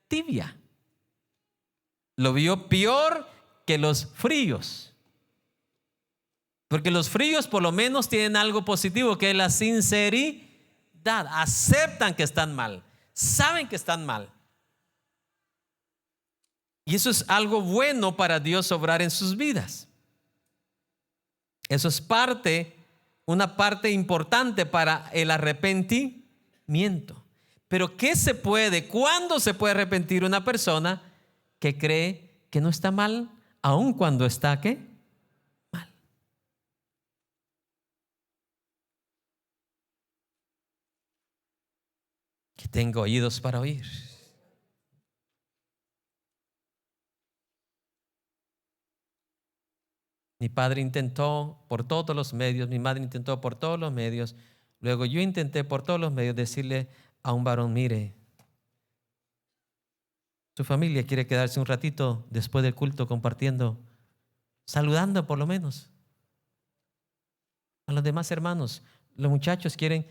S1: tibia. Lo vio peor que los fríos. Porque los fríos por lo menos tienen algo positivo, que es la sinceridad. Aceptan que están mal. Saben que están mal. Y eso es algo bueno para Dios obrar en sus vidas. Eso es una parte importante para el arrepentimiento. Pero ¿cuándo se puede arrepentir una persona que cree que no está mal, aun cuando está ¿qué? Mal? Que tengo oídos para oír. Mi padre intentó por todos los medios, mi madre intentó por todos los medios, luego yo intenté por todos los medios decirle a un varón: mire, su familia quiere quedarse un ratito después del culto compartiendo, saludando por lo menos a los demás hermanos. Los muchachos quieren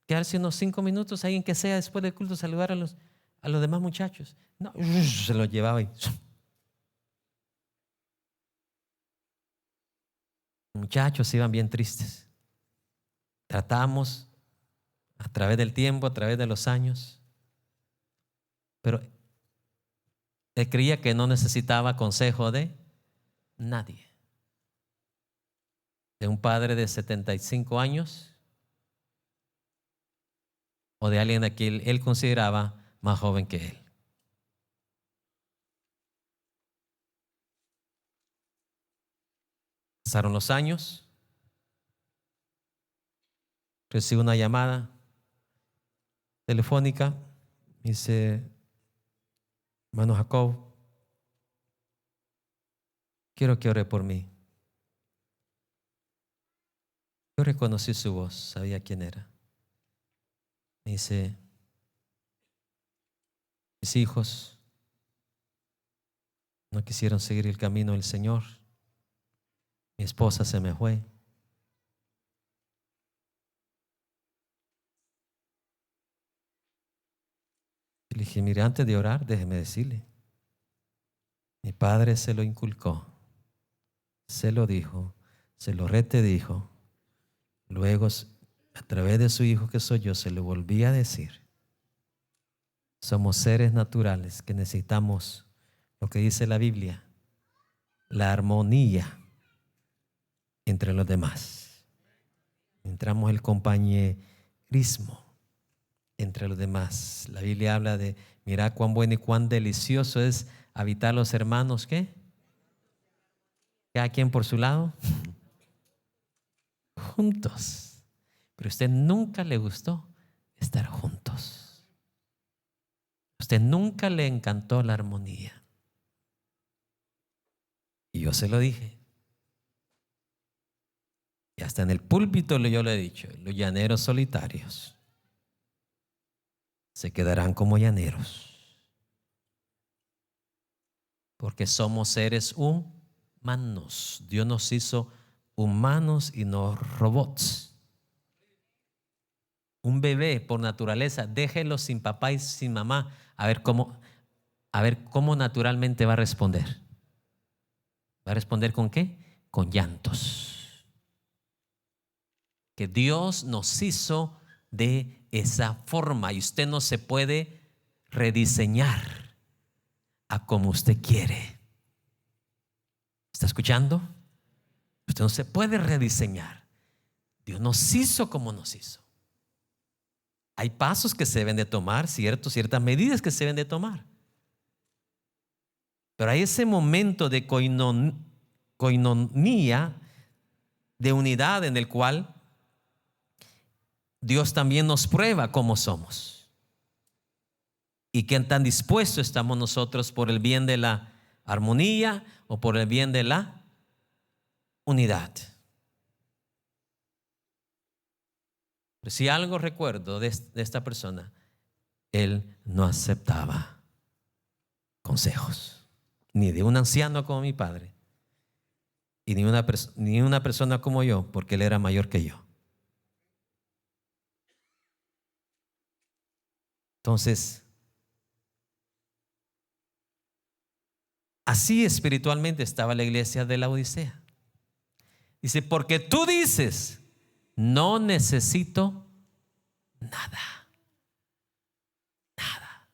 S1: quedarse unos 5 minutos ahí, en que sea después del culto, saludar a los demás muchachos. No, se los llevaba y los muchachos iban bien tristes. Tratamos a través del tiempo, a través de los años, pero él creía que no necesitaba consejo de nadie. De un padre de 75 años o de alguien a quien él consideraba más joven que él. Pasaron los años, recibo una llamada telefónica, me dice: hermano Jacob, quiero que ore por mí. Yo reconocí su voz, sabía quién era. Me dice: mis hijos no quisieron seguir el camino del Señor. Mi esposa se me fue. Y le dije: mire, antes de orar, déjeme decirle, mi padre se lo inculcó, se lo dijo, se lo dijo. Luego, a través de su hijo que soy yo, se lo volví a decir. Somos seres naturales que necesitamos lo que dice la Biblia, la armonía entre los demás. Entramos el compañerismo entre los demás. La Biblia habla de: mira cuán bueno y cuán delicioso es habitar los hermanos, ¿qué? Cada quien por su lado, juntos. Pero a usted nunca le gustó estar juntos. A usted nunca le encantó la armonía. Y yo se lo dije. Y hasta en el púlpito yo le he dicho: los llaneros solitarios se quedarán como llaneros, porque somos seres humanos. Dios nos hizo humanos y no robots. Un bebé por naturaleza, déjelo sin papá y sin mamá, a ver cómo naturalmente va a responder. ¿Va a responder con qué? Con llantos. Que Dios nos hizo de esa forma y usted no se puede rediseñar a como usted quiere. ¿Está escuchando? Usted no se puede rediseñar. Dios nos hizo como nos hizo. Hay pasos que se deben de tomar, ciertas medidas que se deben de tomar. Pero hay ese momento de coinonía, de unidad, en el cual Dios también nos prueba cómo somos. Y qué tan dispuestos estamos nosotros por el bien de la armonía o por el bien de la unidad. Pero si algo recuerdo de esta persona, él no aceptaba consejos, ni de un anciano como mi padre, y ni una persona como yo, porque él era mayor que yo. Entonces, así espiritualmente estaba la iglesia de la Odisea. Dice, porque tú dices, no necesito nada. Nada.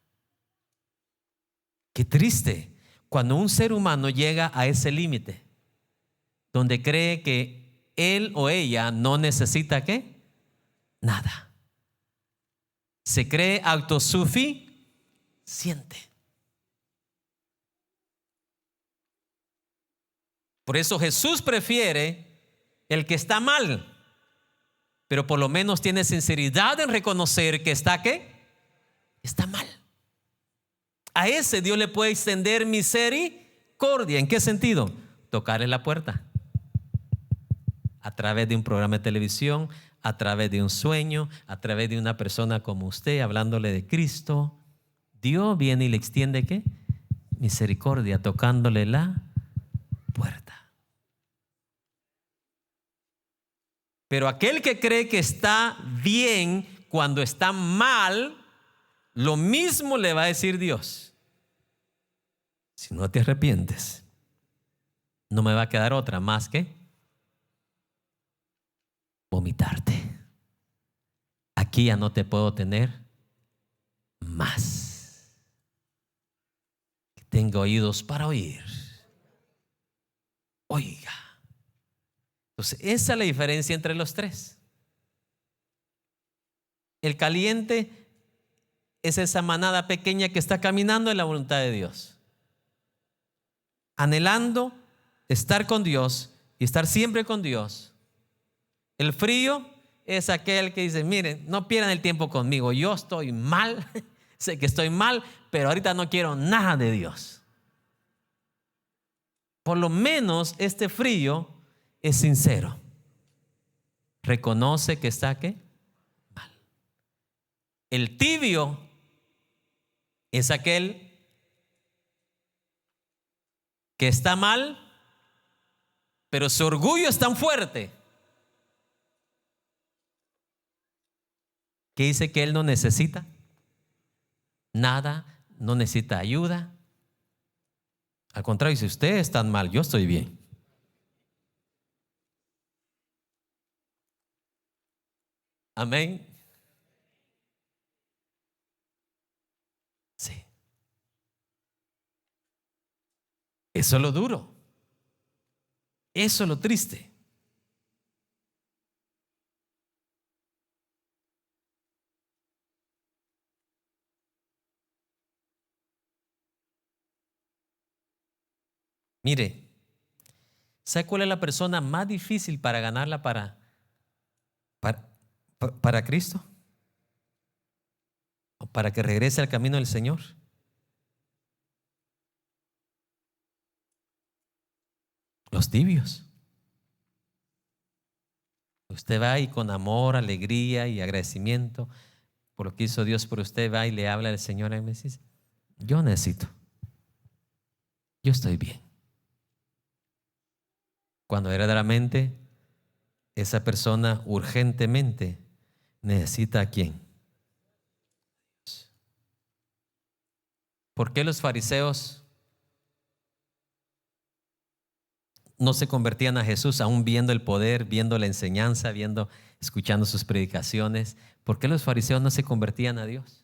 S1: Qué triste cuando un ser humano llega a ese límite, donde cree que él o ella no necesita ¿qué? Nada. Se cree autosuficiente. Por eso Jesús prefiere el que está mal, pero por lo menos tiene sinceridad en reconocer que está ¿qué? Está mal. A ese Dios le puede extender misericordia. ¿En qué sentido? Tocarle la puerta. A través de un programa de televisión, a través de un sueño, a través de una persona como usted hablándole de Cristo. Dios viene y le extiende ¿qué? Misericordia, tocándole la puerta. Pero aquel que cree que está bien cuando está mal, lo mismo le va a decir Dios. Si no te arrepientes, no me va a quedar otra más que vomitarte. Aquí ya no te puedo tener más. Tengo oídos para oír. Oiga. Entonces, esa es la diferencia entre los tres. El caliente es esa manada pequeña que está caminando en la voluntad de Dios, anhelando estar con Dios y estar siempre con Dios. El frío es aquel que dice, miren, no pierdan el tiempo conmigo, yo estoy mal, sé que estoy mal, pero ahorita no quiero nada de Dios. Por lo menos este frío es sincero. Reconoce que está ¿qué? Mal. El tibio es aquel que está mal, pero su orgullo es tan fuerte que dice que él no necesita nada, no necesita ayuda. Al contrario, si ustedes están mal, yo estoy bien. Amén. Sí. Eso es lo duro. Eso es lo triste. Mire, ¿sabe cuál es la persona más difícil para ganarla para Cristo? ¿O para que regrese al camino del Señor? Los tibios. Usted va y con amor, alegría y agradecimiento por lo que hizo Dios por usted, va y le habla al Señor y me dice, yo necesito, yo estoy bien. Cuando verdaderamente esa persona urgentemente necesita a quién. ¿Por qué los fariseos no se convertían a Jesús aún viendo el poder, viendo la enseñanza, escuchando sus predicaciones? ¿Por qué los fariseos no se convertían a Dios?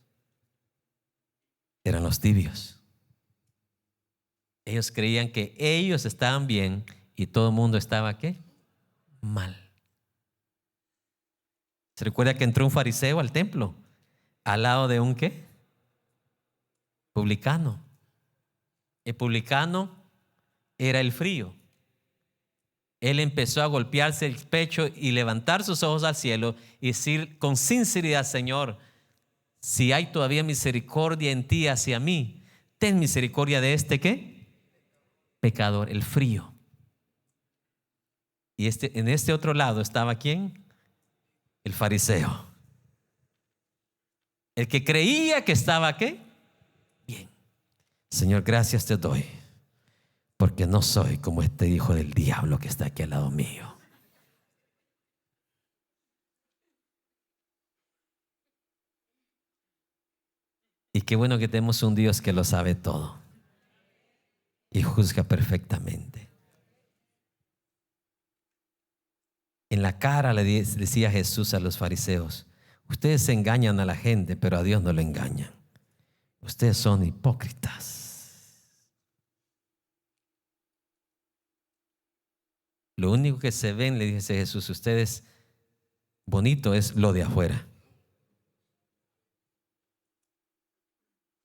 S1: Eran los tibios. Ellos creían que ellos estaban bien y todo el mundo estaba ¿qué? Mal. ¿Se recuerda que entró un fariseo al templo al lado de un ¿qué? Publicano. El publicano era el frío. Él empezó a golpearse el pecho y levantar sus ojos al cielo y decir con sinceridad: Señor, si hay todavía misericordia en ti hacia mí, ten misericordia de este ¿qué? Pecador, el frío. Y en este otro lado estaba ¿quién? El fariseo. El que creía que estaba ¿qué? Bien. Señor, gracias te doy, porque no soy como este hijo del diablo que está aquí al lado mío. Y qué bueno que tenemos un Dios que lo sabe todo y juzga perfectamente. En la cara le decía Jesús a los fariseos: ustedes engañan a la gente, pero a Dios no lo engañan. Ustedes son hipócritas. Lo único que se ven, le dice Jesús, ustedes, bonito es lo de afuera,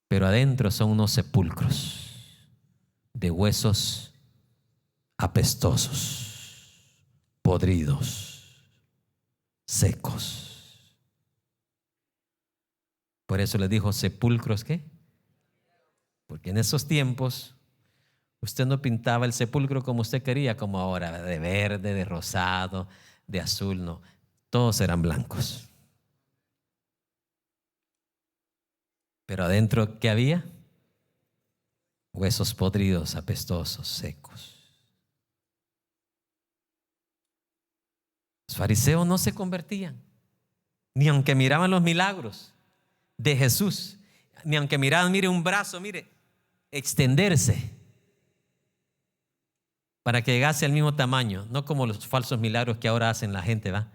S1: pero adentro son unos sepulcros de huesos apestosos, podridos, secos. Por eso les dijo sepulcros, ¿qué? Porque en esos tiempos usted no pintaba el sepulcro como usted quería, como ahora, de verde, de rosado, de azul, no. Todos eran blancos. Pero adentro, ¿qué había? Huesos podridos, apestosos, secos. Los fariseos no se convertían, ni aunque miraban los milagros de Jesús, ni aunque miraban, mire, un brazo, mire, extenderse para que llegase al mismo tamaño, no como los falsos milagros que ahora hacen la gente, ¿va?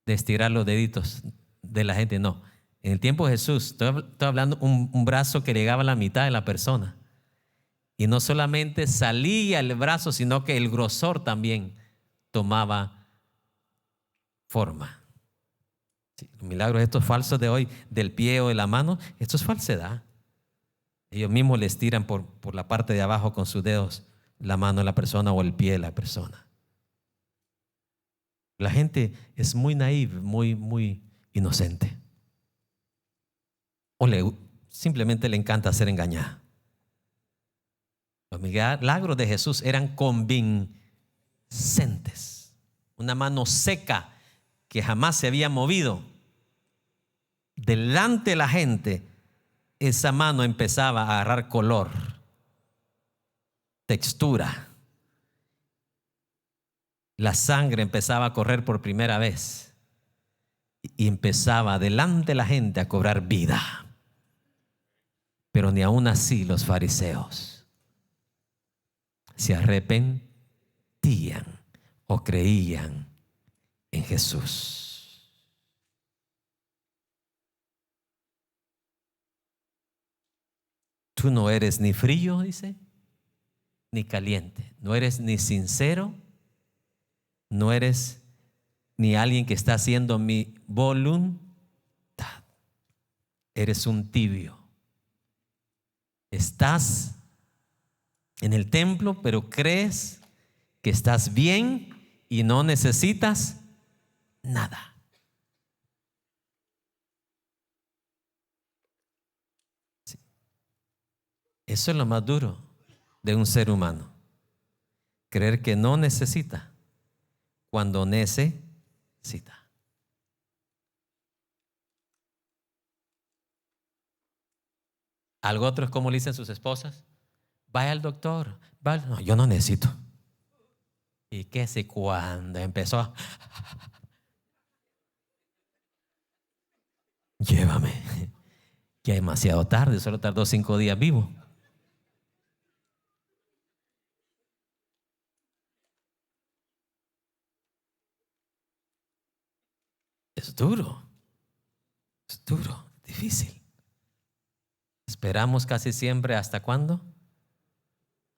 S1: De estirar los deditos de la gente, no. En el tiempo de Jesús, estoy hablando un brazo que llegaba a la mitad de la persona. Y no solamente salía el brazo, sino que el grosor también tomaba forma. Sí, los milagros estos falsos de hoy, del pie o de la mano, esto es falsedad. Ellos mismos les tiran por la parte de abajo con sus dedos la mano de la persona o el pie de la persona. La gente es muy naive, muy inocente. O simplemente le encanta ser engañada. Los milagros de Jesús eran convincentes. Una mano seca que jamás se había movido. Delante de la gente, esa mano empezaba a agarrar color, textura. La sangre empezaba a correr por primera vez y empezaba delante de la gente a cobrar vida. Pero ni aún así los fariseos se arrepentían o creían en Jesús. Tú no eres ni frío, dice, ni caliente. No eres ni sincero, no eres ni alguien que está haciendo mi voluntad. Eres un tibio. Estás en el templo, pero crees que estás bien y no necesitas nada. Sí. Eso es lo más duro de un ser humano. Creer que no necesita cuando necesita. Algo otro es como le dicen sus esposas: vaya al doctor. Vaya. No, yo no necesito. ¿Y qué sé cuándo empezó? Llévame. Ya demasiado tarde, solo tardó 5 días vivo. Es duro, difícil. Esperamos casi siempre, ¿hasta cuándo?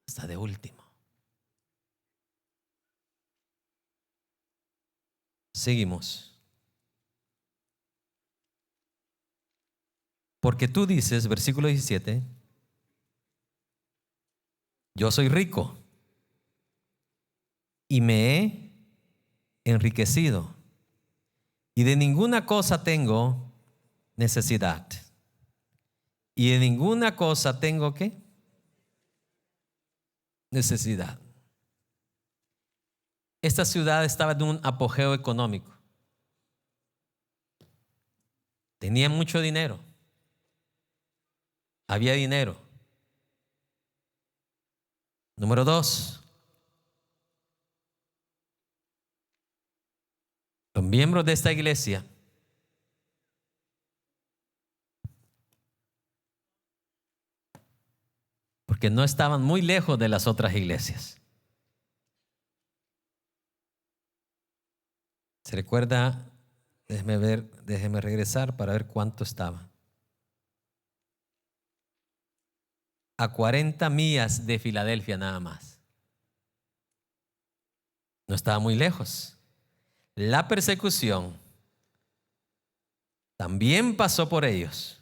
S1: Hasta de último. Seguimos. Porque tú dices, versículo 17, yo soy rico y me he enriquecido y de ninguna cosa tengo necesidad. Y de ninguna cosa tengo ¿qué? Necesidad. Esta ciudad estaba en un apogeo económico. Tenía mucho dinero. Había dinero. Número 2. Los miembros de esta iglesia porque no estaban muy lejos de las otras iglesias. ¿Se recuerda? Déjeme regresar para ver cuánto estaba. A 40 millas de Filadelfia nada más. No estaba muy lejos. La persecución también pasó por ellos,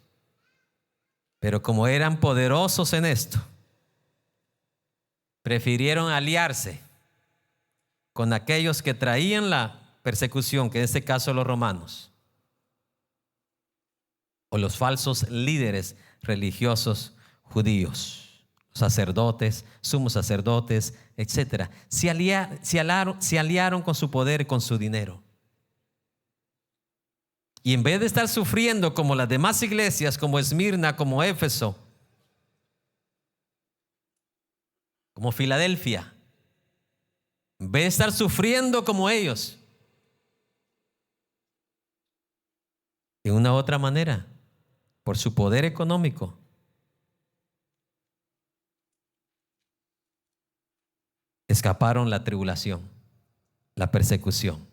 S1: pero como eran poderosos en esto, prefirieron aliarse con aquellos que traían la persecución, que en este caso los romanos, o los falsos líderes religiosos judíos, sacerdotes, sumos sacerdotes, etcétera. Se aliaron con su poder y con su dinero. Y en vez de estar sufriendo como las demás iglesias, como Esmirna, como Éfeso, como Filadelfia, en vez de estar sufriendo como ellos, de una u otra manera, por su poder económico, escaparon la tribulación, la persecución.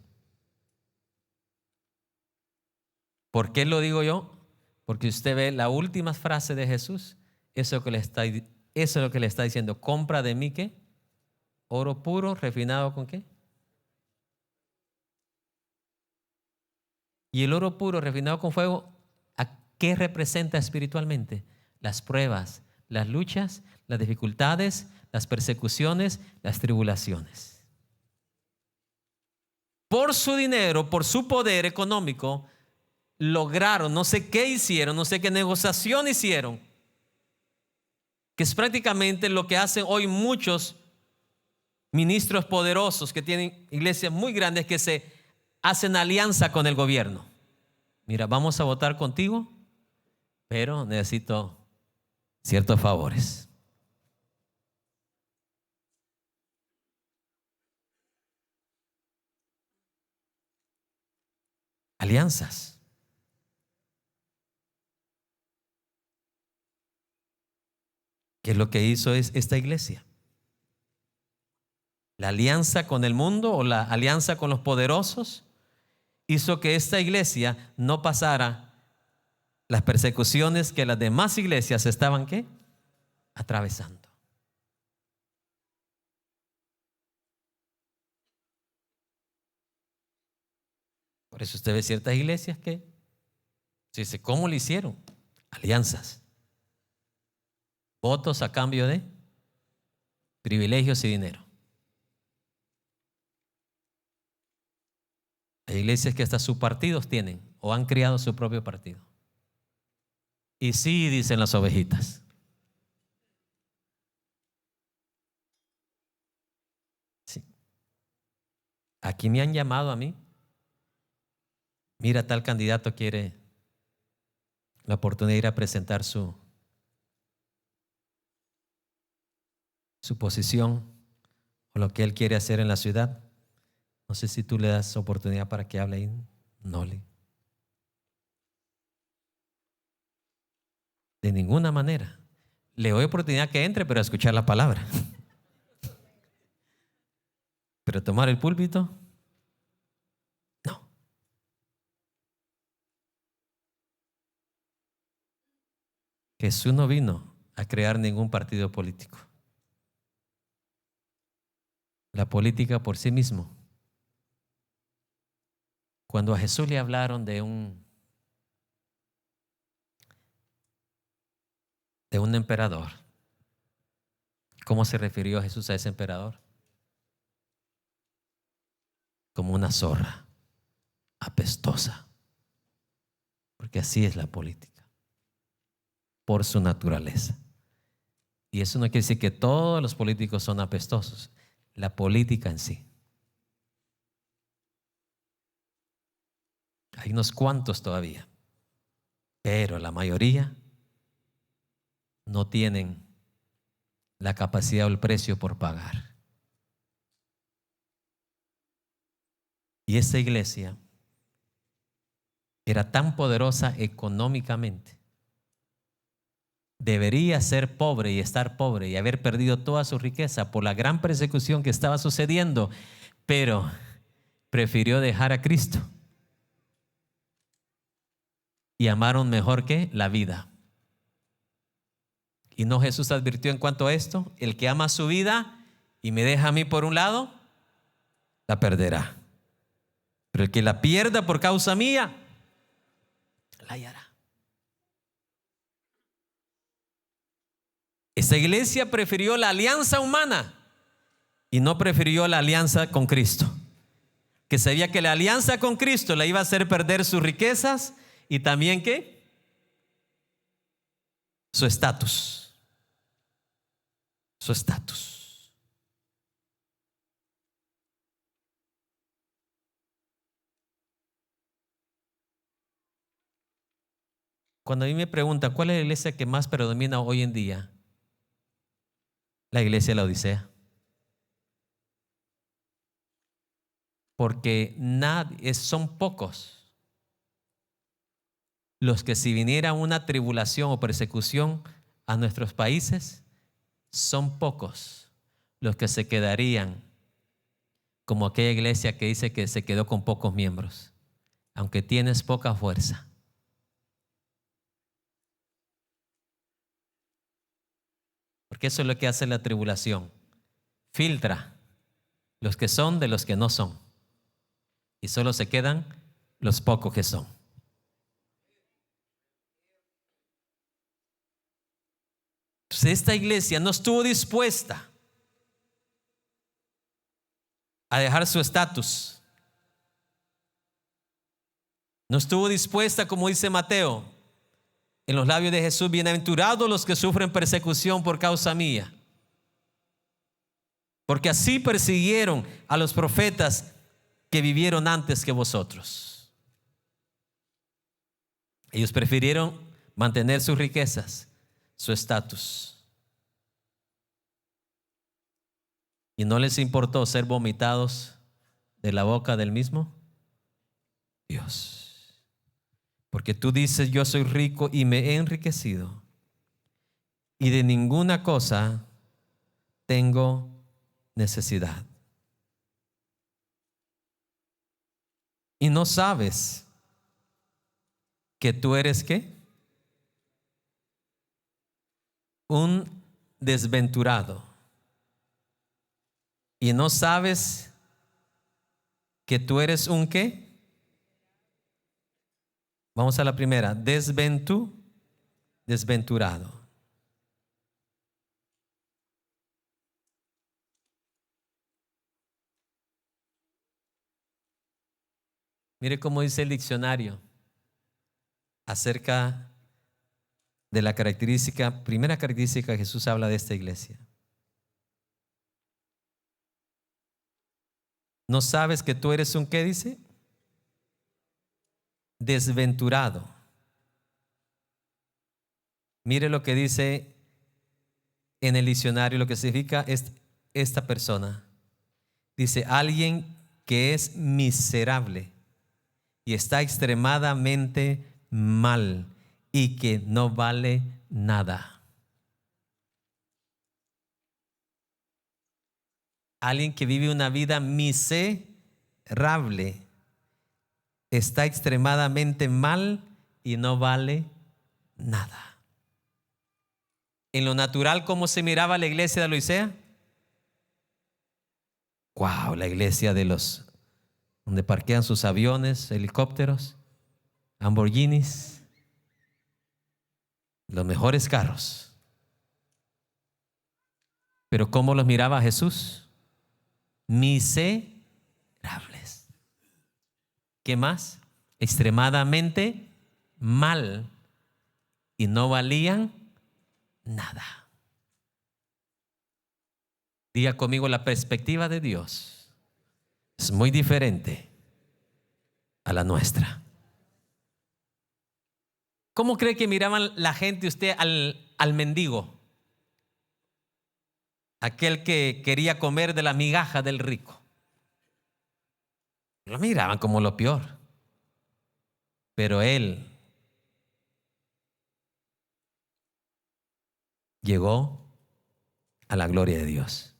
S1: ¿Por qué lo digo yo? Porque usted ve la última frase de Jesús, eso es lo que le está diciendo: compra de mí ¿qué? Oro puro, refinado ¿con qué? Y el oro puro, refinado con fuego, ¿a qué representa espiritualmente? Las pruebas, las luchas, las dificultades, las persecuciones, las tribulaciones. Por su dinero, por su poder económico, lograron, no sé qué hicieron, no sé qué negociación hicieron, que es prácticamente lo que hacen hoy muchos ministros poderosos que tienen iglesias muy grandes, que se hacen alianza con el gobierno. Mira, vamos a votar contigo, pero necesito ciertos favores. Alianzas. ¿Qué es lo que hizo esta iglesia? La alianza con el mundo o la alianza con los poderosos hizo que esta iglesia no pasara las persecuciones que las demás iglesias estaban ¿qué? Atravesando. Por eso usted ve ciertas iglesias que se dice, ¿cómo lo hicieron? Alianzas. Votos a cambio de privilegios y dinero. Hay iglesias que hasta sus partidos tienen o han creado su propio partido. Y sí, dicen las ovejitas. Sí. Aquí me han llamado a mí. Mira, tal candidato quiere la oportunidad de ir a presentar su posición o lo que él quiere hacer en la ciudad. No sé si tú le das oportunidad para que hable ahí. No le. De ninguna manera. Le doy oportunidad que entre, pero a escuchar la palabra. Pero tomar el púlpito, no. Jesús no vino a crear ningún partido político. La política por sí mismo. Cuando a Jesús le hablaron de un de un emperador. ¿Cómo se refirió Jesús a ese emperador? Como una zorra apestosa. Porque así es la política, por su naturaleza. Y eso no quiere decir que todos los políticos son apestosos. La política en sí. Hay unos cuantos todavía, pero la mayoría no tienen la capacidad o el precio por pagar. Y esta iglesia era tan poderosa económicamente. Debería ser pobre y estar pobre y haber perdido toda su riqueza por la gran persecución que estaba sucediendo, pero prefirió dejar a Cristo y amaron mejor que la vida. Y no, Jesús advirtió en cuanto a esto: el que ama su vida y me deja a mí por un lado, la perderá. Pero el que la pierda por causa mía, la hallará. Esta iglesia prefirió la alianza humana y no prefirió la alianza con Cristo, que sabía que la alianza con Cristo le iba a hacer perder sus riquezas y también ¿qué? Su estatus. Su estatus. Cuando a mí me preguntan ¿cuál es la iglesia que más predomina hoy en día? La iglesia de la Odisea. Porque son pocos los que, si viniera una tribulación o persecución a nuestros países, son pocos los que se quedarían como aquella iglesia que dice que se quedó con pocos miembros, aunque tienes poca fuerza. Porque eso es lo que hace la tribulación. Filtra los que son de los que no son. Y solo se quedan los pocos que son. Entonces esta iglesia no estuvo dispuesta a dejar su estatus. No estuvo dispuesta, como dice Mateo, en los labios de Jesús: bienaventurados los que sufren persecución por causa mía. Porque así persiguieron a los profetas que vivieron antes que vosotros. Ellos prefirieron mantener sus riquezas, su estatus. Y no les importó ser vomitados de la boca del mismo Dios. Porque tú dices: yo soy rico y me he enriquecido, y de ninguna cosa tengo necesidad. Y no sabes que tú eres ¿qué? Un desventurado. Y no sabes que tú eres un ¿qué? Vamos a la primera. Desventurado. Mire cómo dice el diccionario acerca de la primera característica que Jesús habla de esta iglesia. ¿No sabes que tú eres un qué dice? Desventurado. Mire lo que dice en el diccionario, lo que significa esta persona. Dice: alguien que es miserable y está extremadamente mal y que no vale nada. Alguien que vive una vida miserable, está extremadamente mal y no vale nada. En lo natural, ¿cómo se miraba la iglesia de la Odisea? Wow, la iglesia de los donde parquean sus aviones, helicópteros, Lamborghinis, los mejores carros. Pero ¿cómo los miraba Jesús? Miserables. ¿Qué más? Extremadamente mal y no valían nada. Diga conmigo, la perspectiva de Dios es muy diferente a la nuestra. ¿Cómo cree que miraban la gente usted al mendigo? Aquel que quería comer de la migaja del rico. Lo miraban como lo peor. Pero él llegó a la gloria de Dios.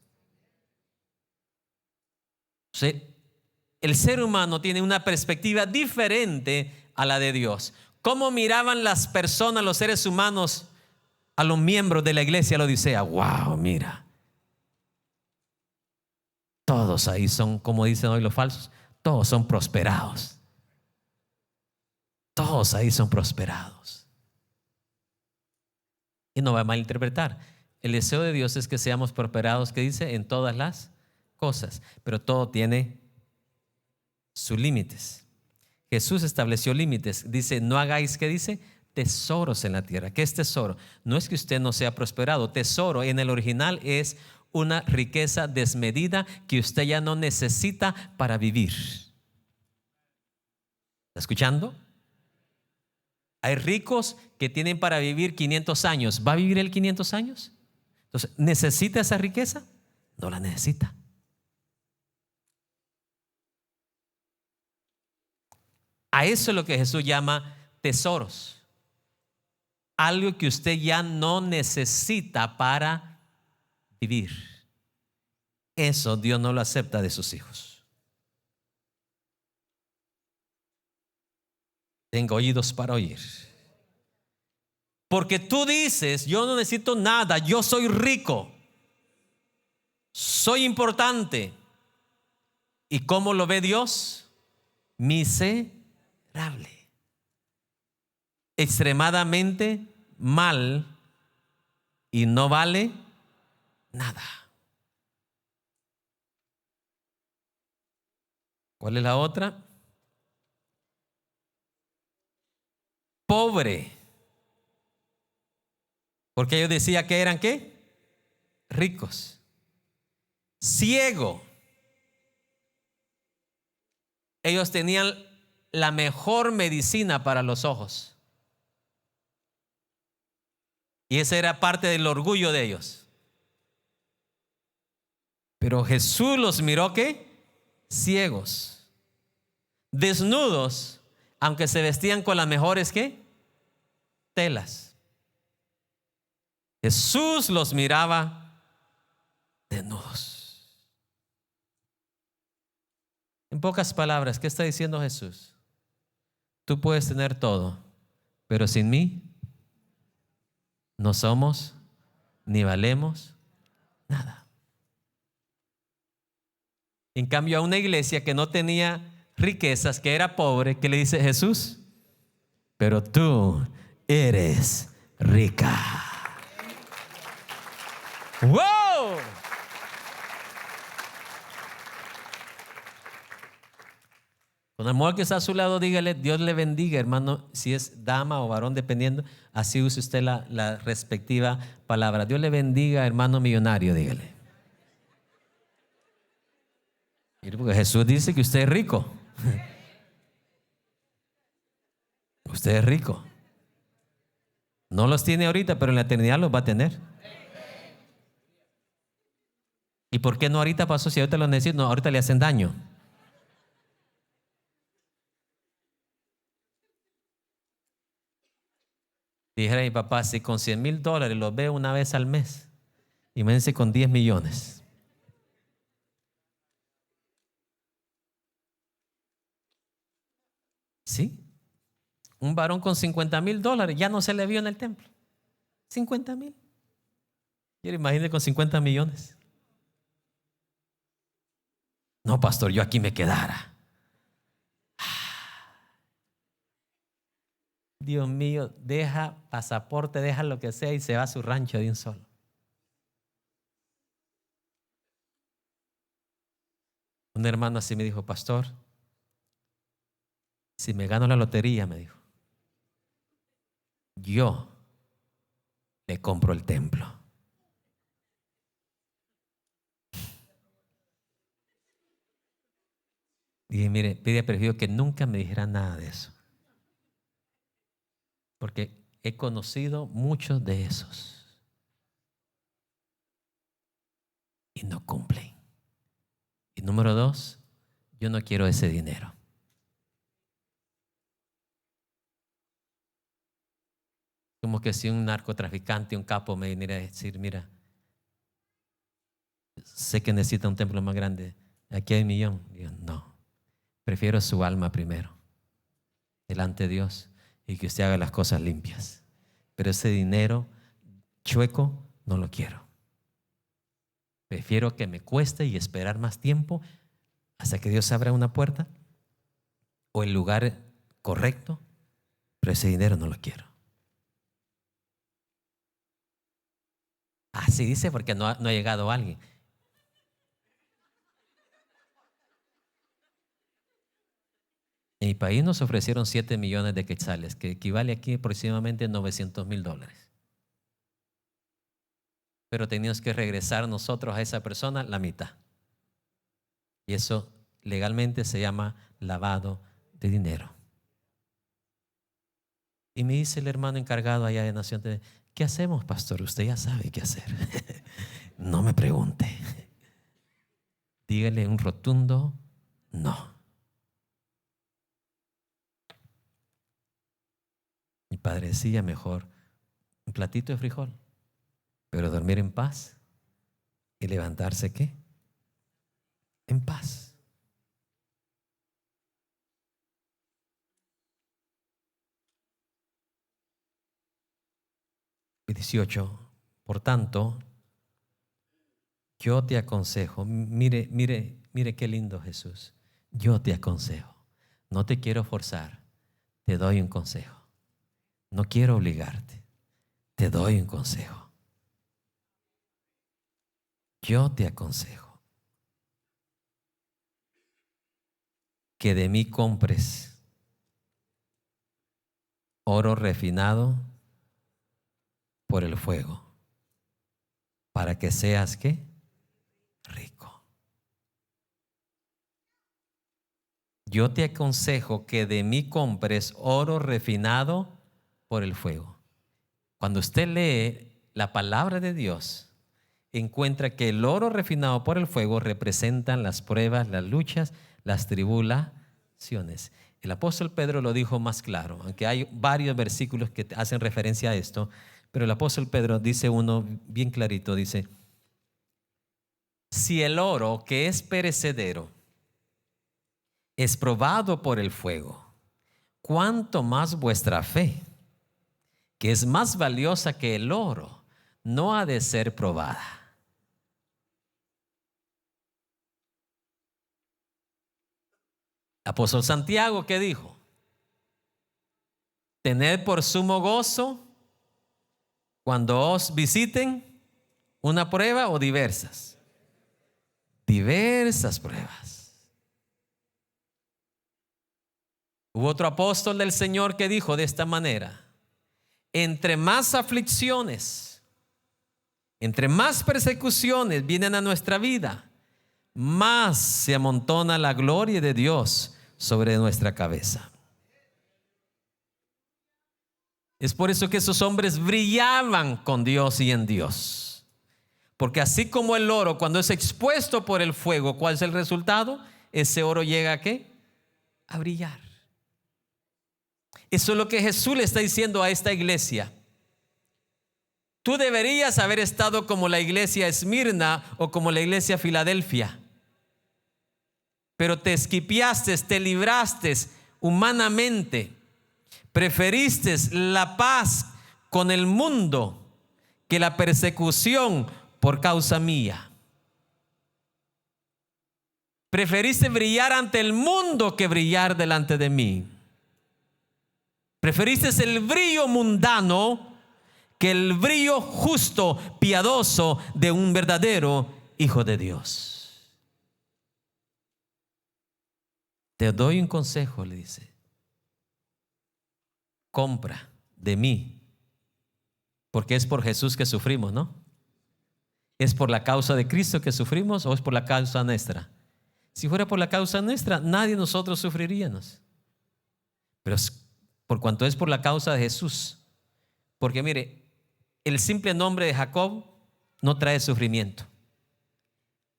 S1: El ser humano tiene una perspectiva diferente a la de Dios. ¿Cómo miraban las personas, los seres humanos, a los miembros de la iglesia de la Odisea? Wow, mira. Todos ahí son, como dicen hoy los falsos, todos son prosperados. Todos ahí son prosperados. Y no va a malinterpretar. El deseo de Dios es que seamos prosperados, que dice, en todas las cosas. Pero todo tiene sus límites. Jesús estableció límites. Dice, no hagáis, ¿qué dice? Tesoros en la tierra. ¿Qué es tesoro? No es que usted no sea prosperado. Tesoro en el original es una riqueza desmedida que usted ya no necesita para vivir. ¿Está escuchando? Hay ricos que tienen para vivir 500 años. ¿Va a vivir él 500 años? Entonces, ¿necesita esa riqueza? No la necesita. A eso es lo que Jesús llama tesoros. Algo que usted ya no necesita para vivir. Eso Dios no lo acepta de sus hijos. Tengo oídos para oír. Porque tú dices, yo no necesito nada, yo soy rico, soy importante. ¿Y cómo lo ve Dios? Miserable, extremadamente mal y no vale nada. ¿Cuál es la otra? Pobre. Porque ellos decían que eran ¿qué? Ricos. Ciego. Ellos tenían la mejor medicina para los ojos. Y esa era parte del orgullo de ellos. Pero Jesús los miró ¿qué? Ciegos. Desnudos, aunque se vestían con las mejores ¿qué? Telas. Jesús los miraba desnudos. En pocas palabras, ¿qué está diciendo Jesús? Tú puedes tener todo, pero sin mí no somos ni valemos nada. En cambio, a una iglesia que no tenía riquezas, que era pobre, ¿qué le dice Jesús? Pero tú eres rica. ¡Wow! Con el amor que está a su lado, dígale, Dios le bendiga, hermano, si es dama o varón, dependiendo, así use usted la respectiva palabra. Dios le bendiga, hermano millonario, dígale. Porque Jesús dice que usted es rico. Usted es rico. No los tiene ahorita, pero en la eternidad los va a tener. ¿Y por qué no ahorita pasó si ahorita lo necesito? No, ahorita le hacen daño. Dijera mi papá, si con $100,000 los veo una vez al mes, imagínense con 10 millones. ¿Sí? Un varón con $50,000 ya no se le vio en el templo. 50,000. Y imagínense con 50 millones. No, pastor, yo aquí me quedara. Dios mío, deja pasaporte, deja lo que sea y se va a su rancho de un solo. Un hermano así me dijo: pastor, si me gano la lotería, me dijo, yo le compro el templo. Y mire, pedía prefiero que nunca me dijera nada de eso, porque he conocido muchos de esos y no cumplen. Y número 2, yo no quiero ese dinero. Como que si un narcotraficante, un capo me viniera a decir: mira, sé que necesita un templo más grande, aquí hay 1,000,000. Digo, no, prefiero su alma primero, delante de Dios, y que usted haga las cosas limpias. Pero ese dinero chueco no lo quiero. Prefiero que me cueste y esperar más tiempo hasta que Dios abra una puerta o el lugar correcto, pero ese dinero no lo quiero. Así dice porque no ha llegado alguien. En mi país nos ofrecieron 7 millones de quetzales, que equivale aquí aproximadamente a $900,000. Pero teníamos que regresar nosotros a esa persona la mitad. Y eso legalmente se llama lavado de dinero. Y me dice el hermano encargado allá de Nación: ¿qué hacemos, pastor? Usted ya sabe qué hacer. No me pregunte. Dígale un rotundo no. Mi padre decía: mejor un platito de frijol, pero dormir en paz y levantarse ¿qué? En paz. Y 18. Por tanto, yo te aconsejo, mire qué lindo Jesús. Yo te aconsejo, no te quiero forzar, te doy un consejo. No quiero obligarte, te doy un consejo. Yo te aconsejo que de mí compres oro refinado por el fuego, para que seas ¿qué? Rico. Yo te aconsejo que de mí compres oro refinado por el fuego. Cuando usted lee la palabra de Dios, encuentra que el oro refinado por el fuego representan las pruebas, las luchas, las tribulaciones. El apóstol Pedro lo dijo más claro, aunque hay varios versículos que hacen referencia a esto, pero el apóstol Pedro dice uno bien clarito, dice: si el oro que es perecedero es probado por el fuego, ¿cuánto más vuestra fe, que es más valiosa que el oro, no ha de ser probada? Apóstol Santiago, ¿qué dijo? Tened por sumo gozo cuando os visiten una prueba o diversas pruebas. Hubo otro apóstol del Señor que dijo de esta manera: entre más aflicciones, entre más persecuciones vienen a nuestra vida, más se amontona la gloria de Dios sobre nuestra cabeza. Es por eso que esos hombres brillaban con Dios y en Dios. Porque así como el oro, cuando es expuesto por el fuego, ¿cuál es el resultado? Ese oro llega ¿a qué? A brillar. Eso es lo que Jesús le está diciendo a esta iglesia. Tú deberías haber estado como la iglesia Esmirna o como la iglesia Filadelfia, pero te esquipiaste, te libraste humanamente. Preferiste la paz con el mundo que la persecución por causa mía. Preferiste brillar ante el mundo que brillar delante de mí. Preferiste el brillo mundano que el brillo justo, piadoso de un verdadero hijo de Dios. Te doy un consejo, le dice. Compra de mí. Porque es por Jesús que sufrimos, ¿no? ¿Es por la causa de Cristo que sufrimos o es por la causa nuestra? Si fuera por la causa nuestra, nadie de nosotros sufriríamos. Pero por cuanto es por la causa de Jesús. Porque mire, el simple nombre de Jacob no trae sufrimiento.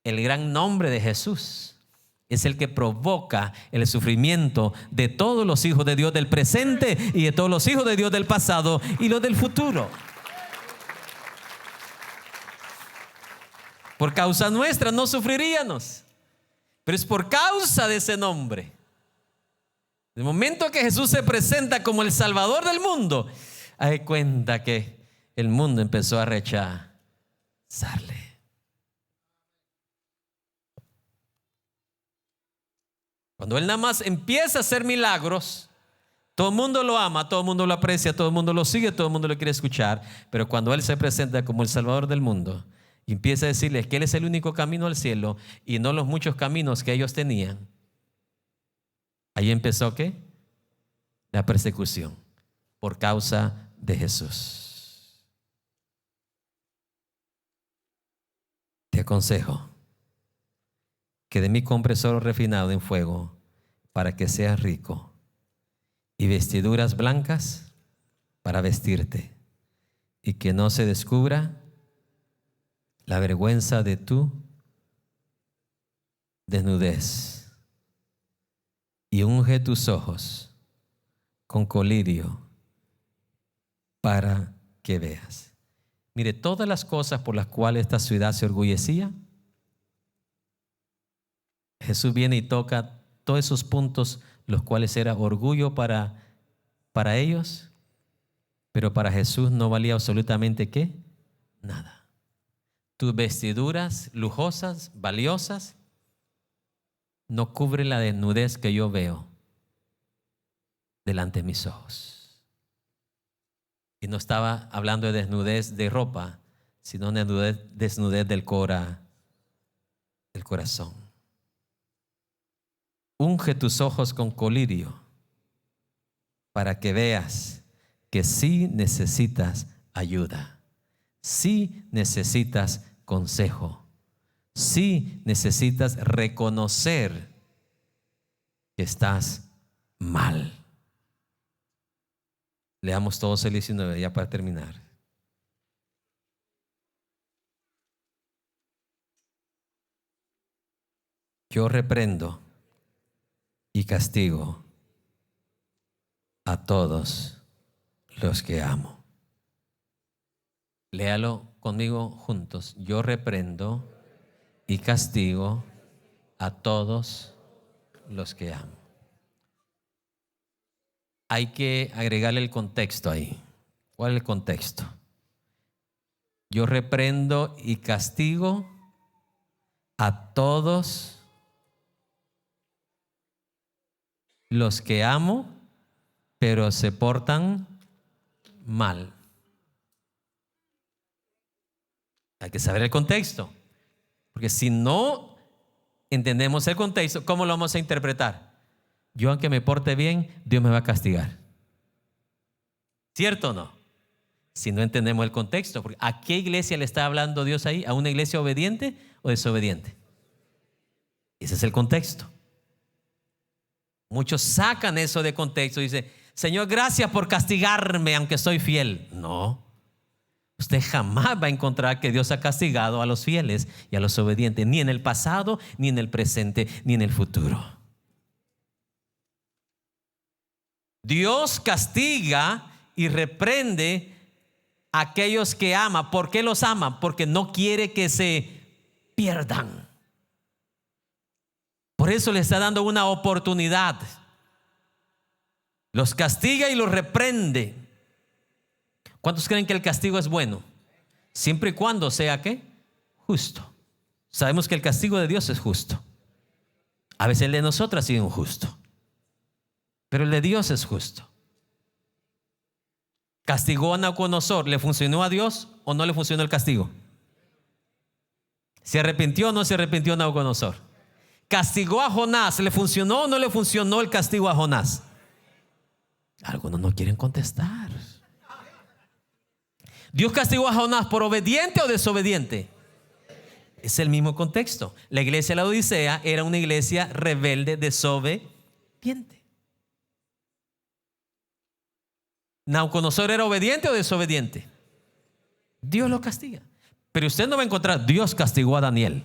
S1: El gran nombre de Jesús es el que provoca el sufrimiento de todos los hijos de Dios del presente y de todos los hijos de Dios del pasado y los del futuro. Por causa nuestra no sufriríamos, pero es por causa de ese nombre. El momento que Jesús se presenta como el Salvador del mundo, hay cuenta que el mundo empezó a rechazarle. Cuando Él nada más empieza a hacer milagros, todo el mundo lo ama, todo el mundo lo aprecia, todo el mundo lo sigue, todo el mundo lo quiere escuchar. Pero cuando Él se presenta como el Salvador del mundo y empieza a decirles que Él es el único camino al cielo y no los muchos caminos que ellos tenían, ahí empezó ¿qué? La persecución por causa de Jesús. Te aconsejo que de mí compres oro refinado en fuego para que seas rico y vestiduras blancas para vestirte y que no se descubra la vergüenza de tu desnudez, y unge tus ojos con colirio para que veas. Mire, todas las cosas por las cuales esta ciudad se orgullecía, Jesús viene y toca todos esos puntos, los cuales era orgullo para ellos, pero para Jesús no valía absolutamente ¿qué? Nada. Tus vestiduras lujosas, valiosas, no cubren la desnudez que yo veo delante de mis ojos. Y no estaba hablando de desnudez de ropa, sino de desnudez del corazón. Unge tus ojos con colirio para que veas que sí necesitas ayuda, sí necesitas consejo, sí necesitas reconocer que estás mal. Leamos todos el 19 ya para terminar. Yo reprendo y castigo a todos los que amo. Léalo conmigo juntos. Yo reprendo y castigo a todos los que amo. Hay que agregarle el contexto ahí. ¿Cuál es el contexto? Yo reprendo y castigo a todos los que amo, pero se portan mal. Hay que saber el contexto, porque si no entendemos el contexto, ¿cómo lo vamos a interpretar? Yo aunque me porte bien, Dios me va a castigar. ¿Cierto o no? Si no entendemos el contexto, porque ¿a qué iglesia le está hablando Dios ahí? ¿A una iglesia obediente o desobediente? Ese es el contexto. Muchos sacan eso de contexto y dicen, Señor, gracias por castigarme aunque soy fiel. No, usted jamás va a encontrar que Dios ha castigado a los fieles y a los obedientes, ni en el pasado, ni en el presente, ni en el futuro. Dios castiga y reprende a aquellos que ama. ¿Por qué los ama? Porque no quiere que se pierdan. Por eso le está dando una oportunidad. Los castiga y los reprende. ¿Cuántos creen que el castigo es bueno? Siempre y cuando sea ¿qué? Justo. Sabemos que el castigo de Dios es justo. A veces el de nosotros ha sido injusto, pero el de Dios es justo. ¿Castigó a Nabucodonosor? ¿Le funcionó a Dios o no le funcionó el castigo? ¿Se arrepintió o no se arrepintió Nabucodonosor? castigó a Jonás. ¿Le funcionó o no le funcionó el castigo a Jonás? Algunos no quieren contestar. ¿Dios castigó a Jonás por obediente o desobediente? Es el mismo contexto. La iglesia de la Odisea era una iglesia rebelde, desobediente. ¿Nabucodonosor era obediente o desobediente? Dios lo castiga. Pero usted no va a encontrar, Dios castigó a Daniel.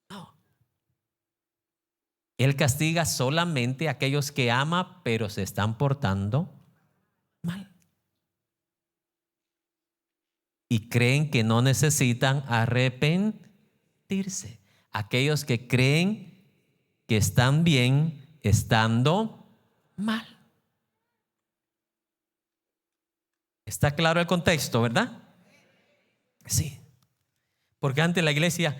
S1: No. Él castiga solamente a aquellos que ama, pero se están portando mal. Y creen que no necesitan arrepentirse. Aquellos que creen que están bien estando mal. ¿Está claro el contexto, verdad? Sí. Porque antes la iglesia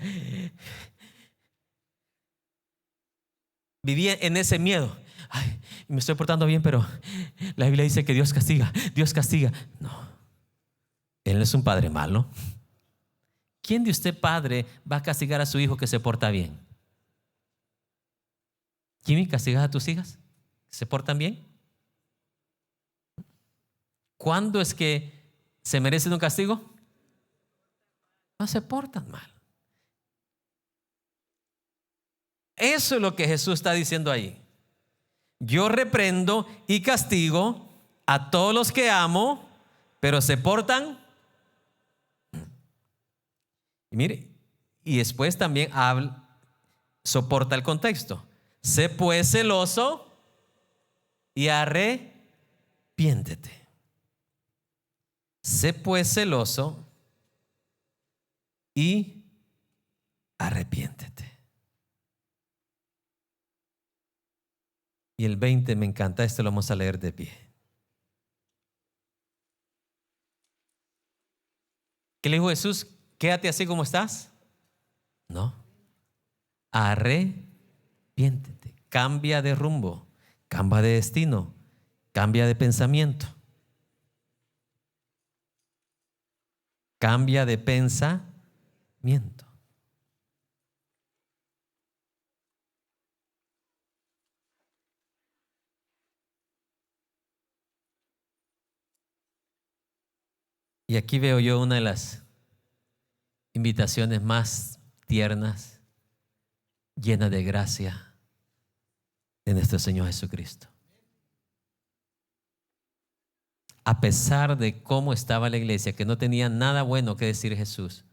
S1: vivía en ese miedo. Ay, me estoy portando bien, pero la Biblia dice que Dios castiga. Dios castiga. No. Él no es un padre malo. ¿Quién de usted, padre, va a castigar a su hijo que se porta bien? ¿Quién castigas a tus hijas? ¿Se portan bien? ¿Cuándo es que se merecen un castigo? No se portan mal. Eso es lo que Jesús está diciendo ahí. Yo reprendo y castigo a todos los que amo, pero se portan. Y mire, y después también soporta el contexto. Sé pues celoso y arrepiéntete. Sé pues celoso y arrepiéntete. Y el 20 me encanta, esto lo vamos a leer de pie. ¿Qué le dijo Jesús? Quédate así como estás. No. Arrepiéntete. Cambia de rumbo. Cambia de destino. Cambia de pensamiento. Cambia de pensamiento. Y aquí veo yo una de las invitaciones más tiernas, llenas de gracia de nuestro Señor Jesucristo. A pesar de cómo estaba la iglesia, que no tenía nada bueno que decir Jesús,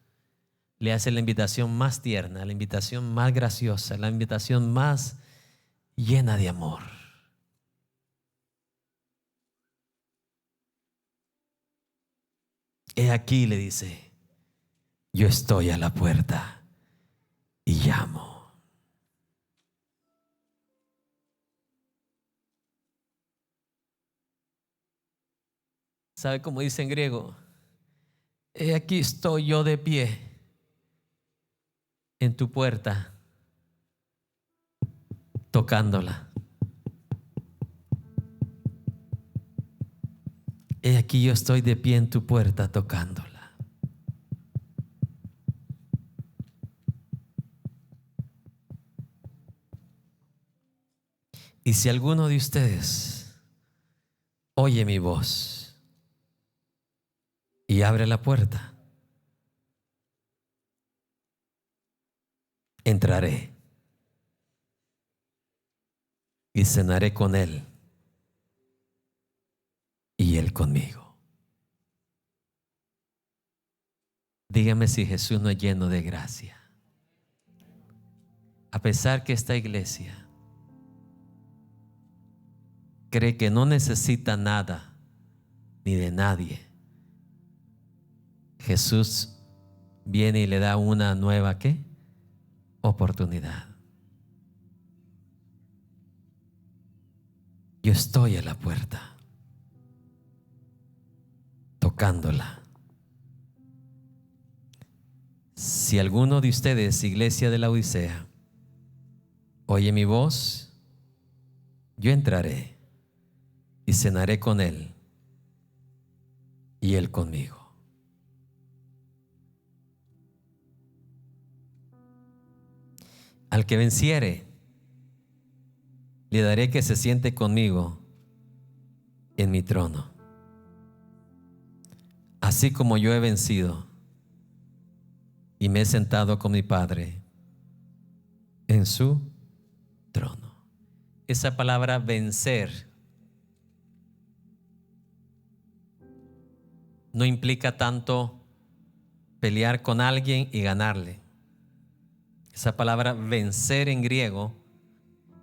S1: le hace la invitación más tierna, la invitación más graciosa, la invitación más llena de amor. He aquí, le dice, yo estoy a la puerta y llamo. ¿Sabe cómo dice en griego? He aquí estoy yo de pie en tu puerta, tocándola. He aquí yo estoy de pie en tu puerta, tocándola. Y si alguno de ustedes oye mi voz y abre la puerta, entraré y cenaré con él y él conmigo. Dígame si Jesús no es lleno de gracia. A pesar que esta iglesia cree que no necesita nada ni de nadie, Jesús viene y le da una nueva ¿qué? Oportunidad. Yo estoy a la puerta, tocándola. Si alguno de ustedes, iglesia de la Odisea, oye mi voz, yo entraré y cenaré con él y él conmigo. Al que venciere, le daré que se siente conmigo en mi trono, así como yo he vencido y me he sentado con mi Padre en su trono. Esa palabra vencer no implica tanto pelear con alguien y ganarle. Esa palabra vencer en griego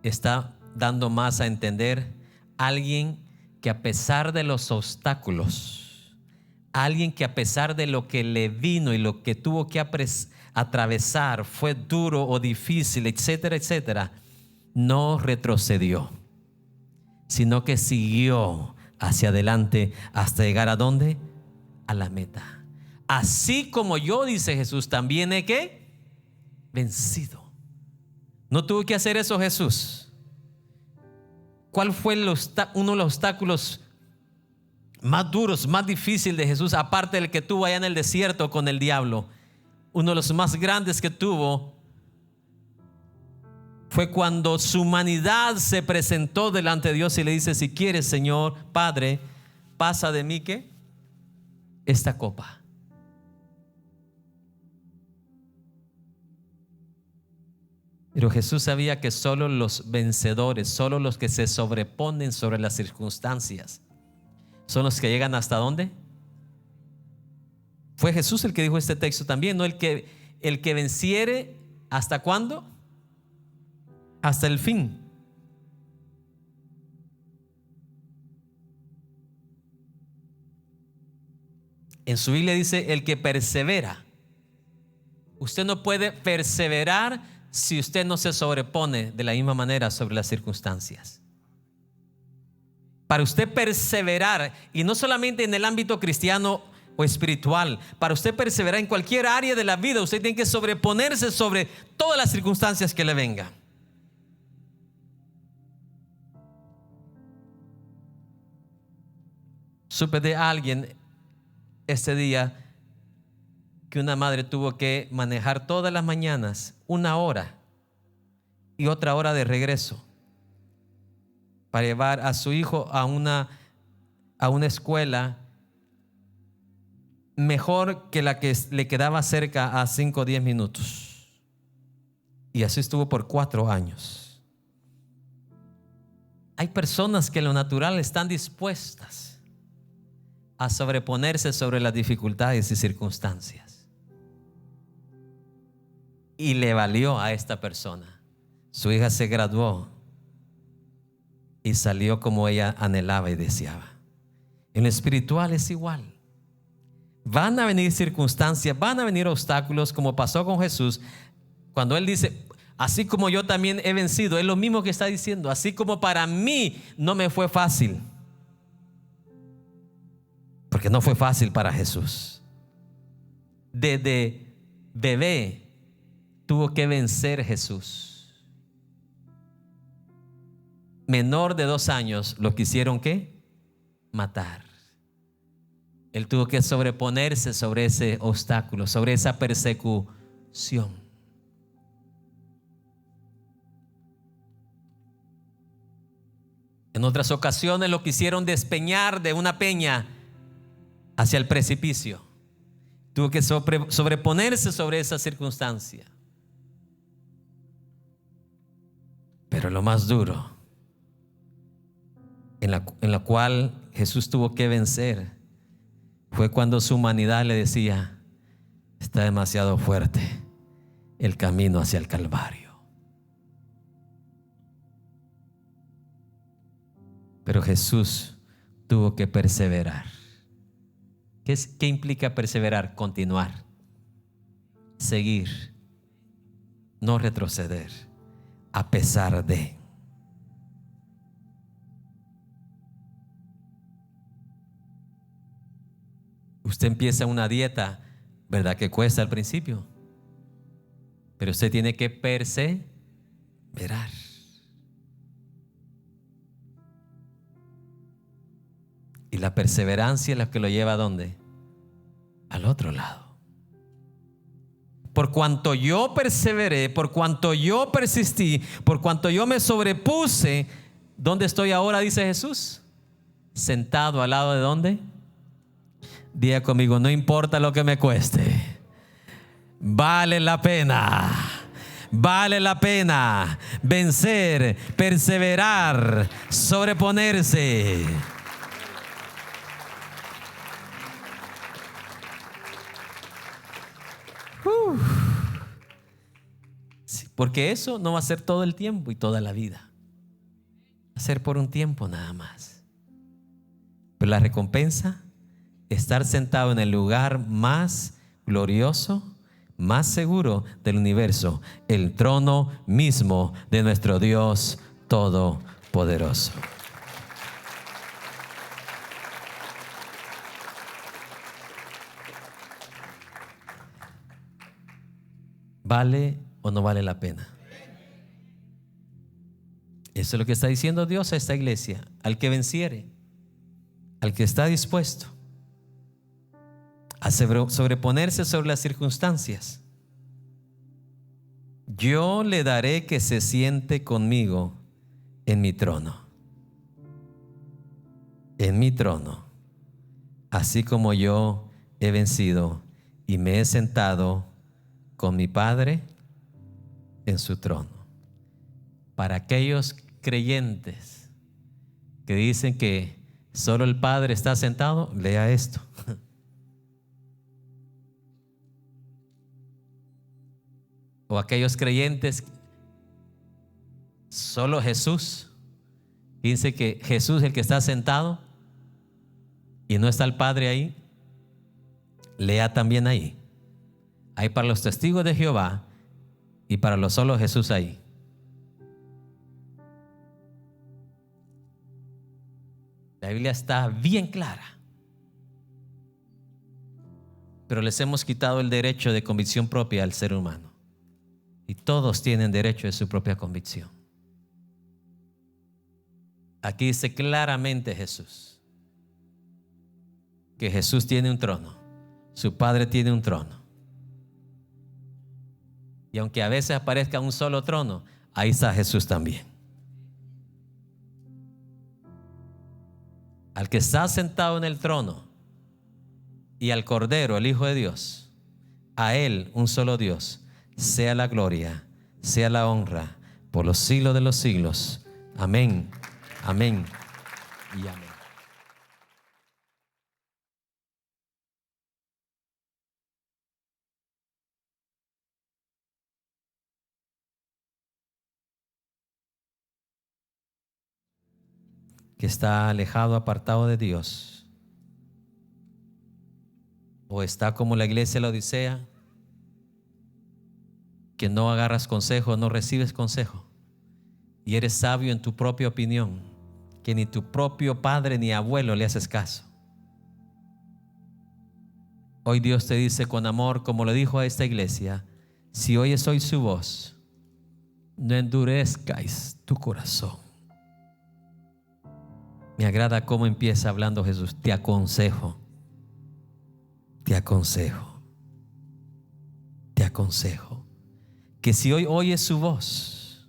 S1: está dando más a entender alguien que a pesar de los obstáculos, alguien que a pesar de lo que le vino y lo que tuvo que atravesar fue duro o difícil, etcétera, etcétera, no retrocedió, sino que siguió hacia adelante hasta llegar ¿a dónde? A la meta. Así como yo, dice Jesús, también he ¿qué? Vencido. ¿No tuvo que hacer eso Jesús? ¿Cuál fue uno de los obstáculos más duros, más difíciles de Jesús, aparte del que tuvo allá en el desierto con el diablo? Uno de los más grandes que tuvo fue cuando su humanidad se presentó delante de Dios y le dice: si quieres, Señor, Padre, pasa de mí ¿qué? Esta copa. Pero Jesús sabía que solo los vencedores, solo los que se sobreponen sobre las circunstancias, son los que llegan ¿hasta dónde? Fue Jesús el que dijo este texto también, ¿no? El que venciere, ¿hasta cuándo? Hasta el fin. En su Biblia dice: el que persevera. Usted no puede perseverar si usted no se sobrepone de la misma manera sobre las circunstancias. Para usted perseverar, y no solamente en el ámbito cristiano o espiritual, para usted perseverar en cualquier área de la vida, usted tiene que sobreponerse sobre todas las circunstancias que le vengan. Supe de alguien este día que una madre tuvo que manejar todas las mañanas 1 hora y otra hora de regreso para llevar a su hijo a una escuela mejor que la que le quedaba cerca a 5 o 10 minutos. Y así estuvo por 4 años. Hay personas que en lo natural están dispuestas a sobreponerse sobre las dificultades y circunstancias. Y le valió a esta persona. Su hija se graduó y salió como ella anhelaba y deseaba. En lo espiritual es igual. Van a venir circunstancias, van a venir obstáculos, como pasó con Jesús. Cuando Él dice: así como yo también he vencido, es lo mismo que está diciendo. Así como para mí no me fue fácil, porque no fue fácil para Jesús. Desde bebé tuvo que vencer Jesús. Menor de 2 años lo quisieron ¿qué? Matar. Él tuvo que sobreponerse sobre ese obstáculo, sobre esa persecución. En otras ocasiones lo quisieron despeñar de una peña hacia el precipicio. Tuvo que sobreponerse sobre esa circunstancia. Pero lo más duro, en la cual Jesús tuvo que vencer, fue cuando su humanidad le decía: está demasiado fuerte el camino hacia el Calvario. Pero Jesús tuvo que perseverar. ¿Qué implica perseverar? Continuar, seguir, no retroceder, a pesar de. Usted empieza una dieta, ¿verdad que cuesta al principio? Pero usted tiene que perseverar. Y la perseverancia es la que lo lleva ¿a dónde? Al otro lado. Por cuanto yo perseveré, por cuanto yo persistí, por cuanto yo me sobrepuse, ¿dónde estoy ahora? Dice Jesús. Sentado al lado de ¿dónde? Diga conmigo, no importa lo que me cueste. Vale la pena. Vale la pena vencer, perseverar, sobreponerse. Sí, porque eso no va a ser todo el tiempo y toda la vida. Va a ser por un tiempo nada más. Pero la recompensa, estar sentado en el lugar más glorioso, más seguro del universo, el trono mismo de nuestro Dios Todopoderoso. ¿Vale o no vale la pena? Eso es lo que está diciendo Dios a esta iglesia. Al que venciere, al que está dispuesto a sobreponerse sobre las circunstancias, yo le daré que se siente conmigo en mi trono. En mi trono, así como yo he vencido y me he sentado con mi Padre en su trono. Para aquellos creyentes que dicen que solo el Padre está sentado, lea esto. O aquellos creyentes, solo Jesús. Dice que Jesús es el que está sentado y no está el Padre ahí. Lea también ahí. Hay para los testigos de Jehová y para los solo Jesús ahí. La Biblia está bien clara. Pero les hemos quitado el derecho de convicción propia al ser humano. Y todos tienen derecho de su propia convicción. Aquí dice claramente Jesús que Jesús tiene un trono, su Padre tiene un trono. Y aunque a veces aparezca un solo trono, ahí está Jesús también. Al que está sentado en el trono y al Cordero, el Hijo de Dios, a Él, un solo Dios, sea la gloria, sea la honra por los siglos de los siglos. Amén, amén y amén. Que está alejado, apartado de Dios, o está como la iglesia de la Odisea, que no agarras consejo, no recibes consejo y eres sabio en tu propia opinión, que ni tu propio padre ni abuelo le haces caso. Hoy Dios te dice con amor, como le dijo a esta iglesia: si oyes hoy su voz, no endurezcáis tu corazón. Me agrada cómo empieza hablando Jesús. Te aconsejo, te aconsejo, te aconsejo que si hoy oyes su voz,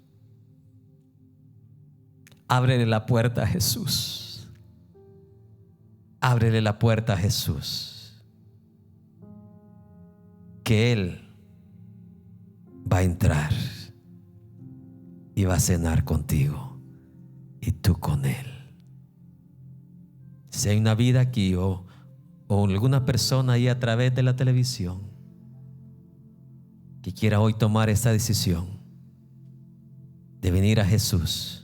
S1: ábrele la puerta a Jesús. Ábrele la puerta a Jesús, que Él va a entrar y va a cenar contigo y tú con Él. Si hay una vida aquí o alguna persona ahí a través de la televisión que quiera hoy tomar esta decisión de venir a Jesús,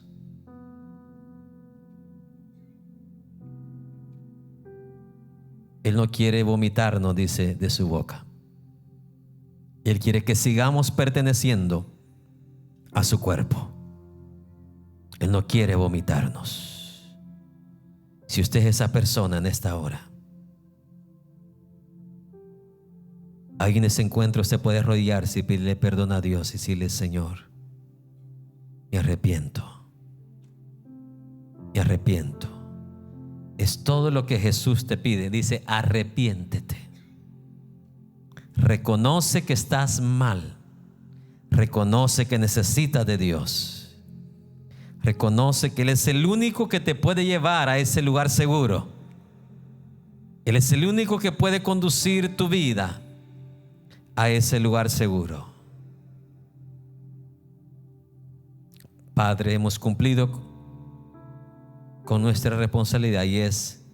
S1: Él no quiere vomitarnos, dice, de su boca. Él quiere que sigamos perteneciendo a su cuerpo. Él no quiere vomitarnos. Si usted es esa persona en esta hora, ahí en ese encuentro usted puede arrodillarse y pedirle perdón a Dios y decirle: Señor, me arrepiento. Me arrepiento. Es todo lo que Jesús te pide. Dice: arrepiéntete. Reconoce que estás mal. Reconoce que necesitas de Dios. Reconoce que Él es el único que te puede llevar a ese lugar seguro. Él es el único que puede conducir tu vida a ese lugar seguro. Padre, hemos cumplido con nuestra responsabilidad, y es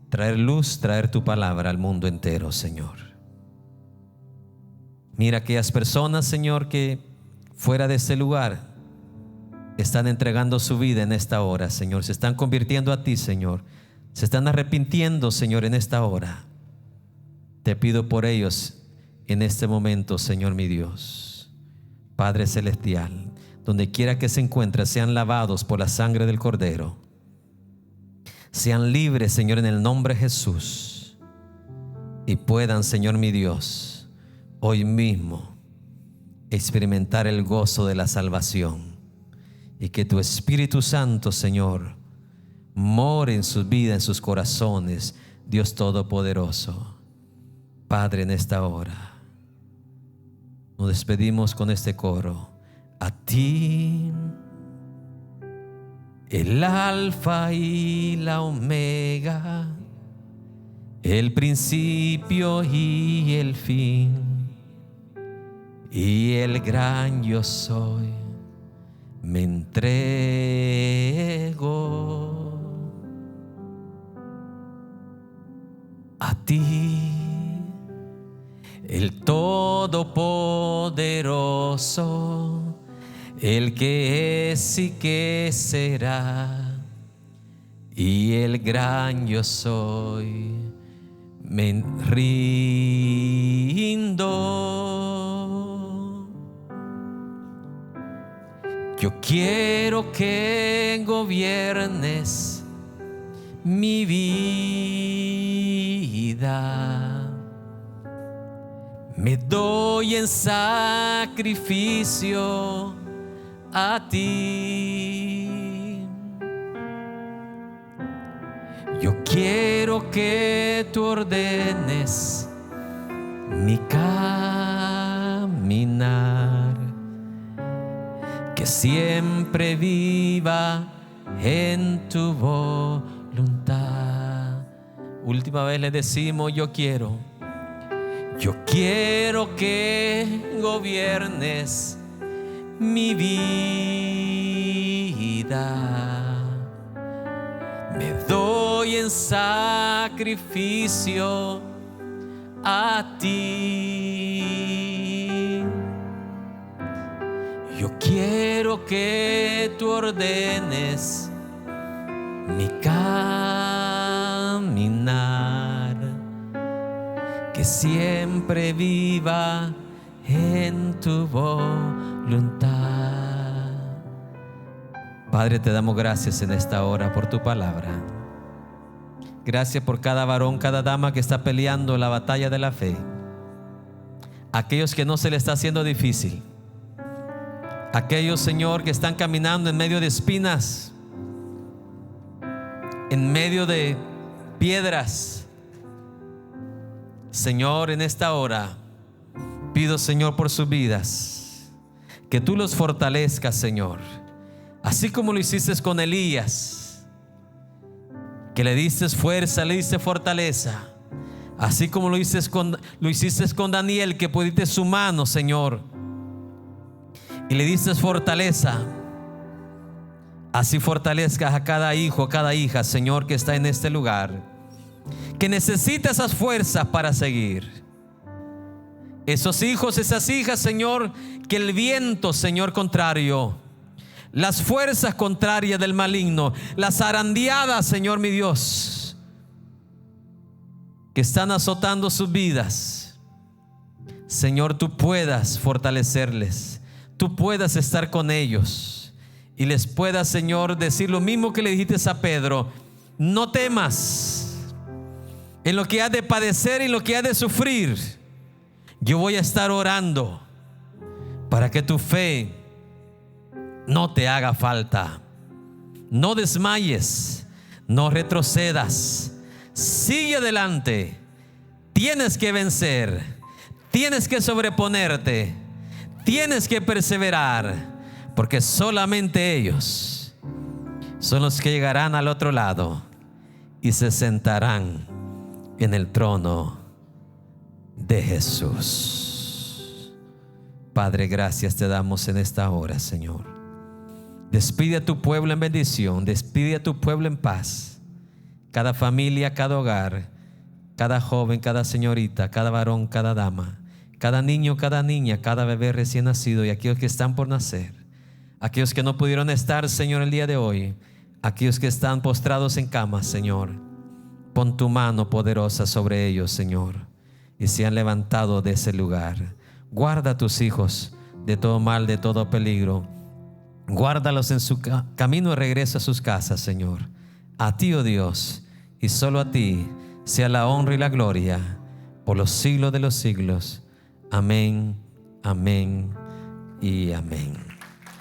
S1: traer luz, traer tu palabra al mundo entero, Señor. Mira aquellas personas, Señor, que fuera de este lugar están entregando su vida en esta hora, Señor. Se están convirtiendo a ti, Señor. Se están arrepintiendo, Señor, en esta hora. Te pido por ellos en este momento, Señor mi Dios. Padre celestial, donde quiera que se encuentren, sean lavados por la sangre del Cordero. Sean libres, Señor, en el nombre de Jesús. Y puedan, Señor mi Dios, hoy mismo experimentar el gozo de la salvación. Y que tu Espíritu Santo, Señor, more en sus vidas, en sus corazones, Dios Todopoderoso. Padre, en esta hora nos despedimos con este coro. A ti, el Alfa y la Omega, el principio y el fin, y el gran yo soy, me entrego a ti, el Todopoderoso, el que es y que será, y el gran yo soy, me rindo. Yo quiero que gobiernes mi vida. Me doy en sacrificio a ti. Yo quiero que tú ordenes mi caminar, que siempre viva en tu voluntad. Última vez le decimos: yo quiero que gobiernes mi vida. Me doy en sacrificio a ti. Yo quiero que tú ordenes mi caminar, que siempre viva en tu voluntad. Padre, te damos gracias en esta hora por tu palabra. Gracias por cada varón, cada dama que está peleando la batalla de la fe. Aquellos que no se les está haciendo difícil. Aquellos, Señor, que están caminando en medio de espinas, en medio de piedras. Señor, en esta hora pido, Señor, por sus vidas, que tú los fortalezcas, Señor, así como lo hiciste con Elías, que le diste fuerza, le diste fortaleza, así como lo hiciste con Daniel, que pudiste su mano, Señor, y le diste fortaleza. Así fortalezcas a cada hijo, a cada hija, Señor, que está en este lugar, que necesita esas fuerzas para seguir. Esos hijos, esas hijas, Señor, que el viento, Señor, contrario, las fuerzas contrarias del maligno, las zarandeadas, Señor mi Dios, que están azotando sus vidas, Señor, tú puedas fortalecerles, tú puedas estar con ellos y les puedas, Señor, decir lo mismo que le dijiste a Pedro: no temas en lo que has de padecer y en lo que has de sufrir. Yo voy a estar orando para que tu fe no te haga falta. No desmayes, no retrocedas, sigue adelante. Tienes que vencer, Tienes que sobreponerte, tienes que perseverar, porque solamente ellos son los que llegarán al otro lado y se sentarán en el trono de Jesús. Padre, gracias te damos en esta hora, Señor. Despide a tu pueblo en bendición, despide a tu pueblo en paz. Cada familia, cada hogar, cada joven, cada señorita, cada varón, cada dama, cada niño, cada niña, cada bebé recién nacido y aquellos que están por nacer, aquellos que no pudieron estar, Señor, el día de hoy, aquellos que están postrados en cama, Señor, pon tu mano poderosa sobre ellos, Señor, y se han levantado de ese lugar. Guarda a tus hijos de todo mal, de todo peligro. Guárdalos en su camino de regreso a sus casas, Señor. A ti, oh Dios, y solo a ti sea la honra y la gloria por los siglos de los siglos. Amén, amén y amén.